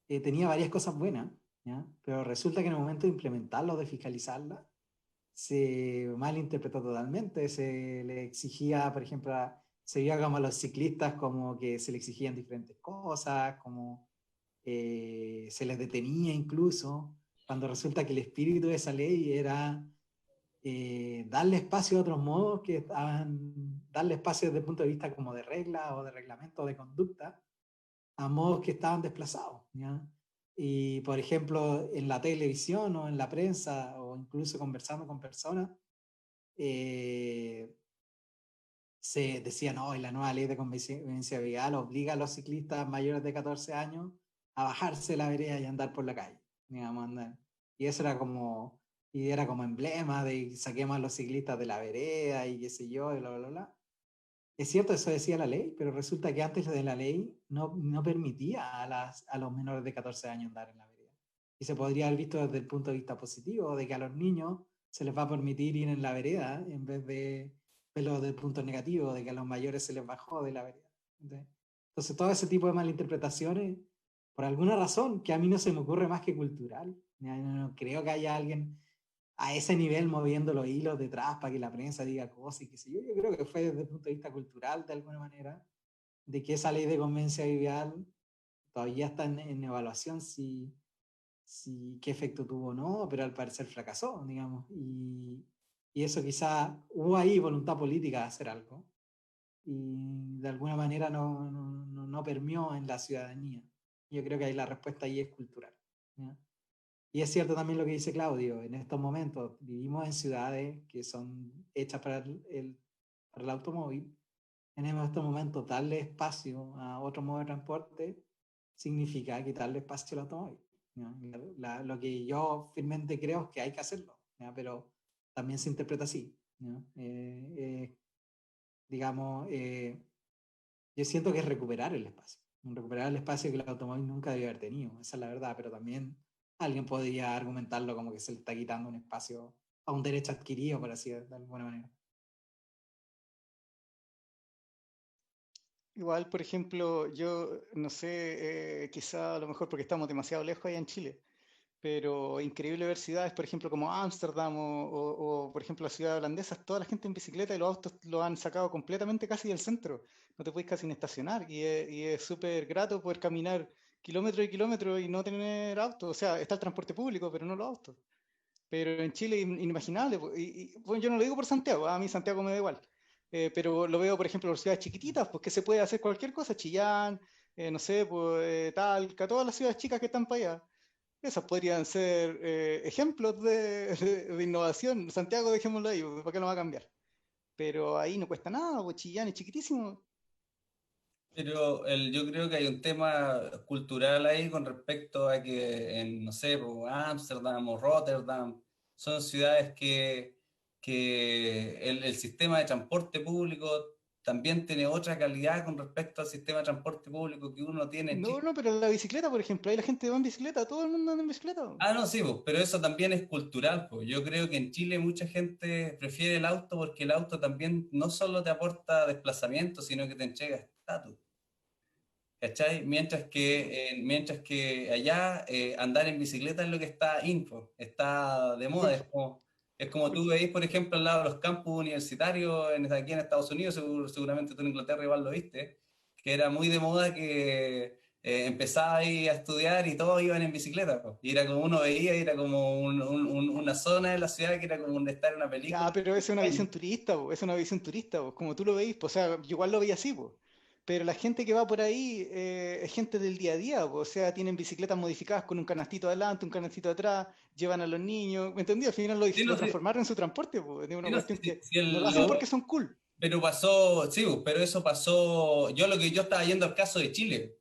Speaker 2: tenía varias cosas buenas, ¿ya? Pero resulta que en el momento de implementarla o de fiscalizarla, se malinterpretó totalmente. Se le exigía, por ejemplo, se veía como a los ciclistas como que se le exigían diferentes cosas, como se les detenía incluso, cuando resulta que el espíritu de esa ley era darle espacio a otros modos que estaban, darle espacio desde el punto de vista como de regla o de reglamento o de conducta a modos que estaban desplazados. ¿ya? Y, por ejemplo, en la televisión o en la prensa o incluso conversando con personas, eh, se decía, no, y la nueva ley de convivencia vial obliga a los ciclistas mayores de 14 años a bajarse de la vereda y andar por la calle, digamos, andar. Y eso era como emblema de saquemos a los ciclistas de la vereda y qué sé yo, y bla, bla, bla. Es cierto, eso decía la ley, pero resulta que antes de la ley no permitía a los menores de 14 años andar en la vereda. Y se podría haber visto desde el punto de vista positivo, de que a los niños se les va a permitir ir en la vereda en vez de verlo desde el punto negativo, de que a los mayores se les bajó de la vereda. Entonces todo ese tipo de malinterpretaciones, por alguna razón que a mí no se me ocurre más que cultural, no creo que haya alguien a ese nivel moviendo los hilos detrás para que la prensa diga cosas y qué sé yo. Yo creo que fue desde el punto de vista cultural, de alguna manera, de que esa ley de convivencia vial todavía está en evaluación si qué efecto tuvo o no, pero al parecer fracasó, digamos. Y eso quizá hubo ahí voluntad política de hacer algo y de alguna manera no permeó en la ciudadanía. Yo creo que ahí la respuesta ahí es cultural. ¿ya? Y es cierto también lo que dice Claudio, en estos momentos vivimos en ciudades que son hechas para el automóvil. En estos momentos darle espacio a otro modo de transporte significa quitarle espacio al automóvil. ¿no? Lo que yo firmemente creo es que hay que hacerlo, ¿no? Pero también se interpreta así. ¿no? Digamos, yo siento que es recuperar el espacio. Recuperar el espacio que el automóvil nunca debió haber tenido. Esa es la verdad, pero también alguien podría argumentarlo como que se le está quitando un espacio a un derecho adquirido, por así de alguna manera.
Speaker 5: Igual, por ejemplo, yo no sé, quizá a lo mejor porque estamos demasiado lejos allá en Chile, pero increíbles ver ciudades, por ejemplo, como Ámsterdam por ejemplo, la ciudad holandesa, toda la gente en bicicleta y los autos lo han sacado completamente casi del centro. No te puedes casi ni estacionar y es súper grato poder caminar kilómetros y kilómetros y no tener auto. O sea, está el transporte público, pero no los autos. Pero en Chile inimaginable. Bueno, yo no lo digo por Santiago, a mí Santiago me da igual. Pero lo veo, por ejemplo, en ciudades chiquititas, pues que se puede hacer cualquier cosa, Chillán, no sé, pues Talca, todas las ciudades chicas que están para allá. Esas podrían ser ejemplos de innovación. Santiago, dejémoslo ahí, ¿para qué lo va a cambiar? Pero ahí no cuesta nada, pues Chillán es chiquitísimo.
Speaker 1: Pero yo creo que hay un tema cultural ahí con respecto a que en, no sé, pues, Ámsterdam o Rotterdam son ciudades que el sistema de transporte público también tiene otra calidad con respecto al sistema de transporte público que uno tiene en Chile.
Speaker 5: No, pero la bicicleta, por ejemplo, ahí la gente va en bicicleta, todo el mundo anda en bicicleta.
Speaker 1: Ah, no, sí, pues, pero eso también es cultural, pues. Yo creo que en Chile mucha gente prefiere el auto porque el auto también no solo te aporta desplazamiento, sino que te entrega estatus. ¿Cachai? Mientras que allá andar en bicicleta es lo que está info, está de moda. Es como tú veis, por ejemplo, al lado de los campus universitarios aquí en Estados Unidos, seguramente tú en Inglaterra igual lo viste, que era muy de moda que empezaba ahí a estudiar y todos iban en bicicleta, po. Y era como uno veía, y era como una zona de la ciudad que era como un estar en una película.
Speaker 5: Ya, pero es una visión turista, po, es una visión turista, po, como tú lo veis, po, o sea, yo igual lo veía así, po. Pero la gente que va por ahí es gente del día a día, po, o sea, tienen bicicletas modificadas con un canastito adelante, un canastito atrás, llevan a los niños, ¿me entendí? Al final
Speaker 1: Sí,
Speaker 5: lo
Speaker 1: no, sí,
Speaker 5: transformaron en su transporte, po, es
Speaker 1: sí,
Speaker 5: una
Speaker 1: no, sí,
Speaker 5: cuestión
Speaker 1: sí,
Speaker 5: que
Speaker 1: sí,
Speaker 5: no lo hacen porque son cool.
Speaker 1: pero pasó, sí, pero eso pasó. Yo estaba yendo al caso de Chile,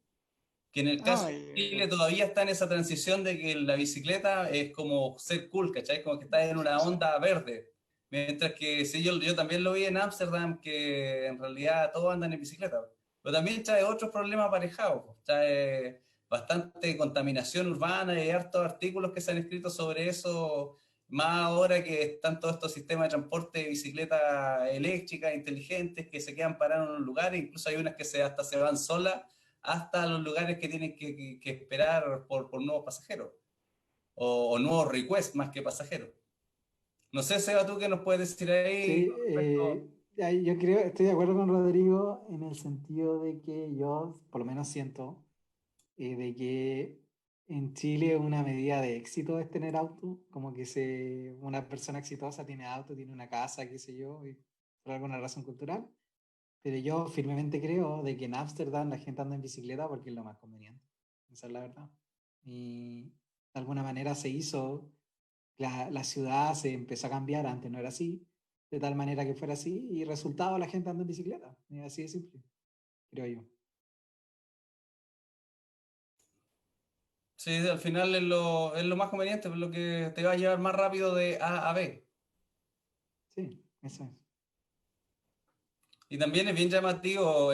Speaker 1: que en el caso
Speaker 5: Ah,
Speaker 1: de Chile todavía está en esa transición de que la bicicleta es como ser cool, ¿cachai? Como que está en una onda verde. Mientras que sí, yo también lo vi en Ámsterdam, que en realidad todos andan en bicicleta. Pero también trae otros problemas aparejados, pues. Trae bastante contaminación urbana y hay hartos artículos que se han escrito sobre eso, más ahora que están todos estos sistemas de transporte de bicicletas eléctricas, inteligentes, que se quedan parados en un lugar, e incluso hay unas que hasta se van solas hasta los lugares que tienen que esperar por nuevos pasajeros, o nuevos requests más que pasajeros. No sé, Seba, tú qué nos puedes decir ahí
Speaker 2: Sí,
Speaker 1: con respecto.
Speaker 2: yo creo, estoy de acuerdo con Rodrigo en el sentido de que yo, por lo menos siento, de que en Chile una medida de éxito es tener auto, como que una persona exitosa tiene auto, tiene una casa, qué sé yo, y por alguna razón cultural. Pero yo firmemente creo de que en Ámsterdam la gente anda en bicicleta porque es lo más conveniente. Esa es la verdad. Y de alguna manera se hizo, la ciudad se empezó a cambiar, antes no era así, de tal manera que fuera así, y resultado la gente anda en bicicleta. Es así de simple, creo yo.
Speaker 1: Sí, al final es lo más conveniente, es lo que te va a llevar más rápido de A a B.
Speaker 2: Sí, eso es.
Speaker 1: Y también es bien llamativo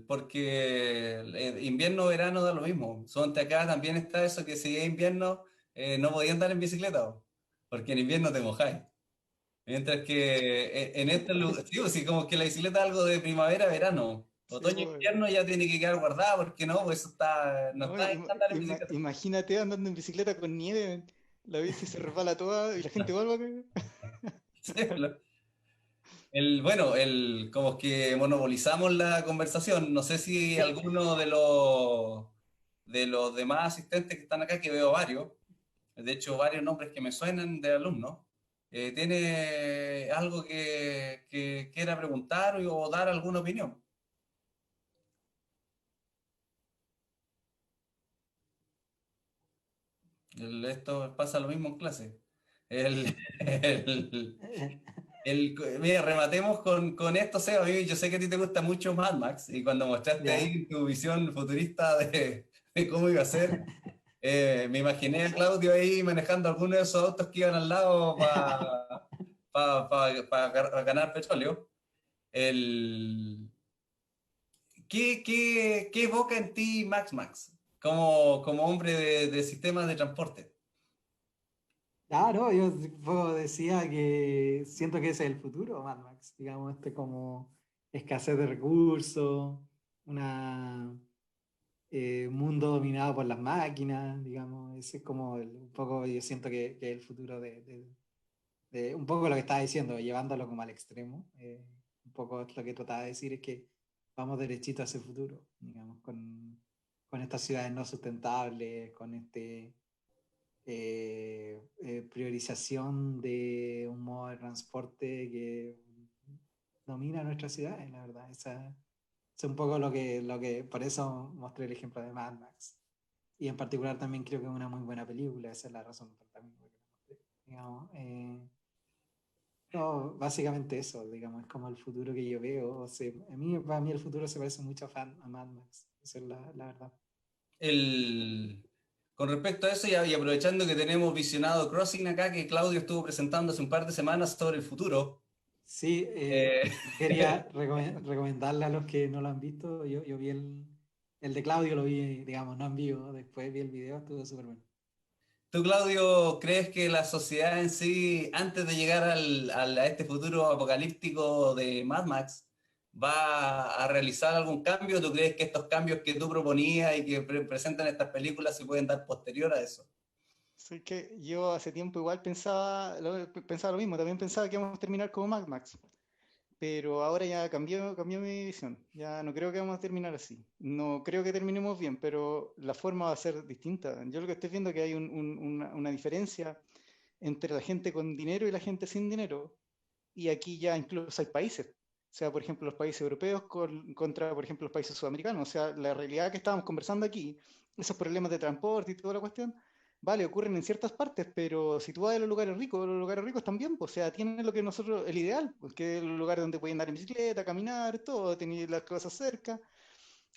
Speaker 1: porque invierno o verano da lo mismo. Sonte acá también está eso que si es invierno no podía andar en bicicleta, porque en invierno te mojáis. Mientras que en este lugar, sí, pues sí, como que la bicicleta es algo de primavera, verano.
Speaker 5: Sí,
Speaker 1: Otoño,
Speaker 5: pues,
Speaker 1: invierno ya tiene que quedar guardada porque no, pues eso no
Speaker 5: no,
Speaker 1: está en andar en bicicleta.
Speaker 5: imagínate andando en bicicleta con nieve, la bici se resbala toda y la gente vuelve a caer.
Speaker 1: Sí, bueno, como que monopolizamos la conversación. No sé si alguno de los demás asistentes que están acá, que veo varios, de hecho varios nombres que me suenan de alumnos, tiene algo que quiera preguntar o dar alguna opinión. Esto pasa lo mismo en clase. El, el, Mira, rematemos con esto, Seba. Yo sé que a ti te gusta mucho Mad Max y cuando mostraste
Speaker 2: ¿Ya?
Speaker 1: ahí tu visión futurista de cómo iba a ser, me imaginé a Claudio ahí manejando alguno de esos autos que iban al lado para ganar petróleo. El, ¿qué evoca en ti Max como hombre de sistemas de transporte?
Speaker 2: Claro, yo decía que siento que ese es el futuro, Mad Max. Digamos, como escasez de recursos, una mundo dominado por las máquinas, digamos, ese es como un poco, yo siento que es el futuro de un poco lo que estaba diciendo, llevándolo como al extremo. Un poco lo que trataba de decir es que vamos derechito a ese futuro, digamos, con estas ciudades no sustentables, con priorización de un modo de transporte que domina nuestras ciudades, la verdad. Es un poco por eso mostré el ejemplo de Mad Max. Y en particular también creo que es una muy buena película, esa es la razón también por la que la mostré. Digamos, no, básicamente eso, digamos, es como el futuro que yo veo. O sea, para mí el futuro se parece mucho a Mad Max, esa es la verdad.
Speaker 1: Con respecto a eso, y aprovechando que tenemos visionado Crossing acá, que Claudio estuvo presentando hace un par de semanas sobre el futuro,
Speaker 2: Sí,
Speaker 1: Eh,
Speaker 2: quería recomendarle a los que no lo han visto. Yo vi el de Claudio, lo vi, digamos, no en vivo. Después vi el video, estuvo súper bueno.
Speaker 1: ¿Tú, Claudio, crees que la sociedad en sí, antes de llegar a este futuro apocalíptico de Mad Max, va a realizar algún cambio? ¿Tú crees que estos cambios que tú proponías y que presentan estas películas se pueden dar posterior a eso?
Speaker 5: Sí, que yo hace tiempo igual pensaba lo mismo, también pensaba que íbamos a terminar como Mad Max, pero ahora ya cambió mi visión, ya no creo que vamos a terminar así, no creo que terminemos bien, pero la forma va a ser distinta. Yo lo que estoy viendo es que hay una diferencia entre la gente con dinero y la gente sin dinero, y aquí ya incluso hay países, o sea, por ejemplo, los países europeos contra, por ejemplo, los países sudamericanos, o sea, la realidad que estábamos conversando aquí, esos problemas de transporte y toda la cuestión, vale, ocurren en ciertas partes, pero si tú vas a los lugares ricos también, pues, o sea, tienen lo que nosotros, el ideal, pues, que es el lugar donde pueden andar en bicicleta, caminar, todo, tener las cosas cerca,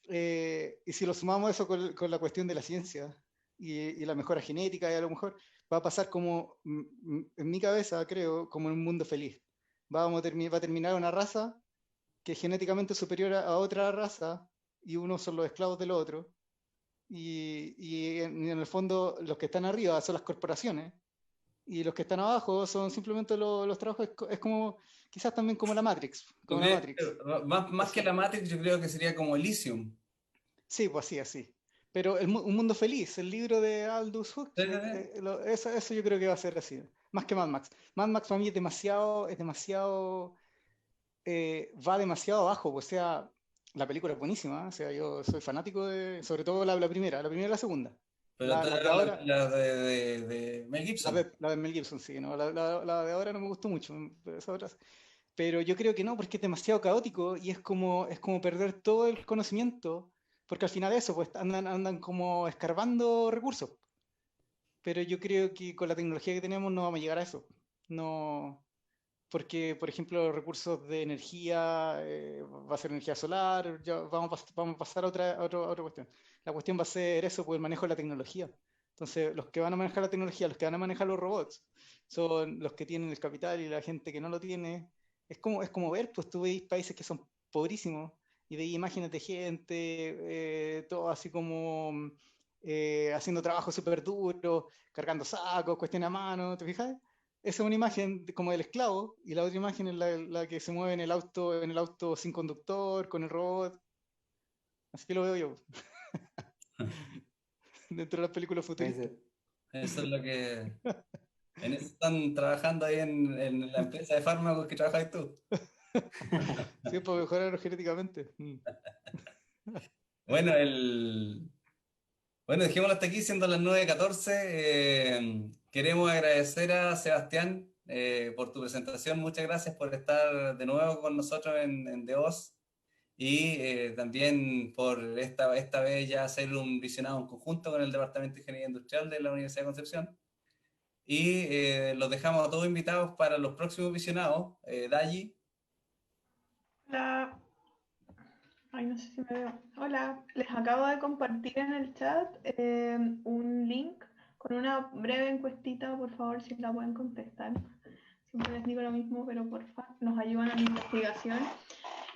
Speaker 5: y si lo sumamos eso con la cuestión de la ciencia y la mejora genética, y a lo mejor va a pasar como, en mi cabeza, creo, como en un mundo feliz. Va a terminar una raza que es genéticamente superior a otra raza y unos son los esclavos del otro. Y en el fondo los que están arriba son las corporaciones y los que están abajo son simplemente los trabajos. Es como, quizás también como la Matrix,
Speaker 1: ¿Tú
Speaker 5: como la
Speaker 1: crees
Speaker 5: Matrix.
Speaker 1: más que la Matrix, yo creo que sería como Elysium?
Speaker 5: Sí, pues así, así. Pero Un Mundo Feliz, el libro de Aldous
Speaker 1: Sí,
Speaker 5: Huxley,
Speaker 1: sí, sí.
Speaker 5: eso yo creo que va a ser así. Más que Mad Max. Mad Max para mí va demasiado abajo. O sea, la película es buenísima. O sea, yo soy fanático de, sobre todo la primera y la segunda.
Speaker 1: Pero
Speaker 5: Las de
Speaker 1: la,
Speaker 5: ahora,
Speaker 1: la de Mel Gibson.
Speaker 5: la de Mel Gibson, sí, ¿no? La de ahora no me gustó mucho, pero esas otras. Pero yo creo que no, porque es demasiado caótico y es como perder todo el conocimiento, porque al final eso, pues andan como escarbando recursos. Pero yo creo que con la tecnología que tenemos no vamos a llegar a eso. No, porque, por ejemplo, los recursos de energía, va a ser energía solar, ya vamos a pasar a otra cuestión. La cuestión va a ser eso, pues el manejo de la tecnología. Entonces, los que van a manejar la tecnología, los que van a manejar los robots, son los que tienen el capital y la gente que no lo tiene. Es como ver, pues tú veis países que son pobrísimos y veis imágenes de gente, todo así como haciendo trabajo súper duro, cargando sacos, cuestiones a mano, ¿te fijas? Esa es una imagen como del esclavo y la otra imagen es la que se mueve en el auto sin conductor, con el robot. Así que lo veo yo dentro de las películas
Speaker 2: Puede
Speaker 5: futuristas.
Speaker 2: ser.
Speaker 1: Eso es lo que... En eso están trabajando ahí en la empresa de fármacos que trabajas tú.
Speaker 5: Sí, para mejorar genéticamente.
Speaker 1: Bueno, bueno, dejémoslo hasta aquí, siendo las 9:14. Queremos agradecer a Sebastián por tu presentación. Muchas gracias por estar de nuevo con nosotros en The Oz. Y también por esta vez ya hacer un visionado en conjunto con el Departamento de Ingeniería Industrial de la Universidad de Concepción. Y los dejamos a todos invitados para los próximos visionados. Dayi.
Speaker 6: Hola, ay, no sé si me veo. Hola, les acabo de compartir en el chat un link con una breve encuestita, por favor, si la pueden contestar. Siempre les digo lo mismo, pero porfa, nos ayudan a la investigación.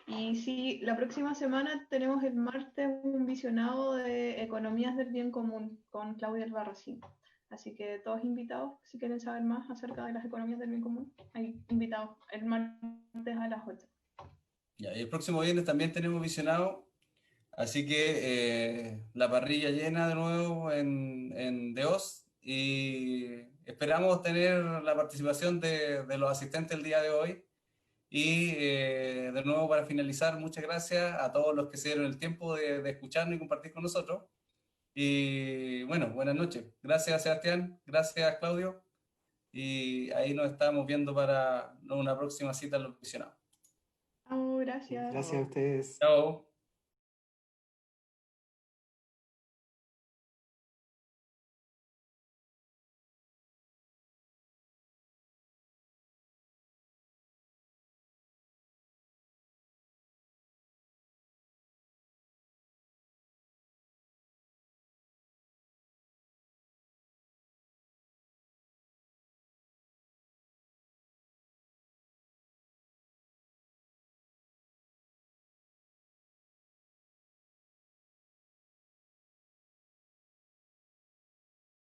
Speaker 6: Y sí, la próxima semana tenemos el martes un visionado de Economías del Bien Común con Claudia Albarracín. Así que todos invitados, si quieren saber más acerca de las economías del bien común, hay invitados el martes a las 8.
Speaker 1: Ya, y el próximo viernes también tenemos visionado. Así que la parrilla llena de nuevo en Deos y esperamos tener la participación de los asistentes el día de hoy. Y de nuevo, para finalizar, muchas gracias a todos los que se dieron el tiempo de escucharnos y compartir con nosotros. Y bueno, buenas noches. Gracias, Sebastián. Gracias, Claudio. Y ahí nos estamos viendo para una próxima cita en los visionados.
Speaker 6: Oh, gracias.
Speaker 2: Gracias a ustedes.
Speaker 1: Chao.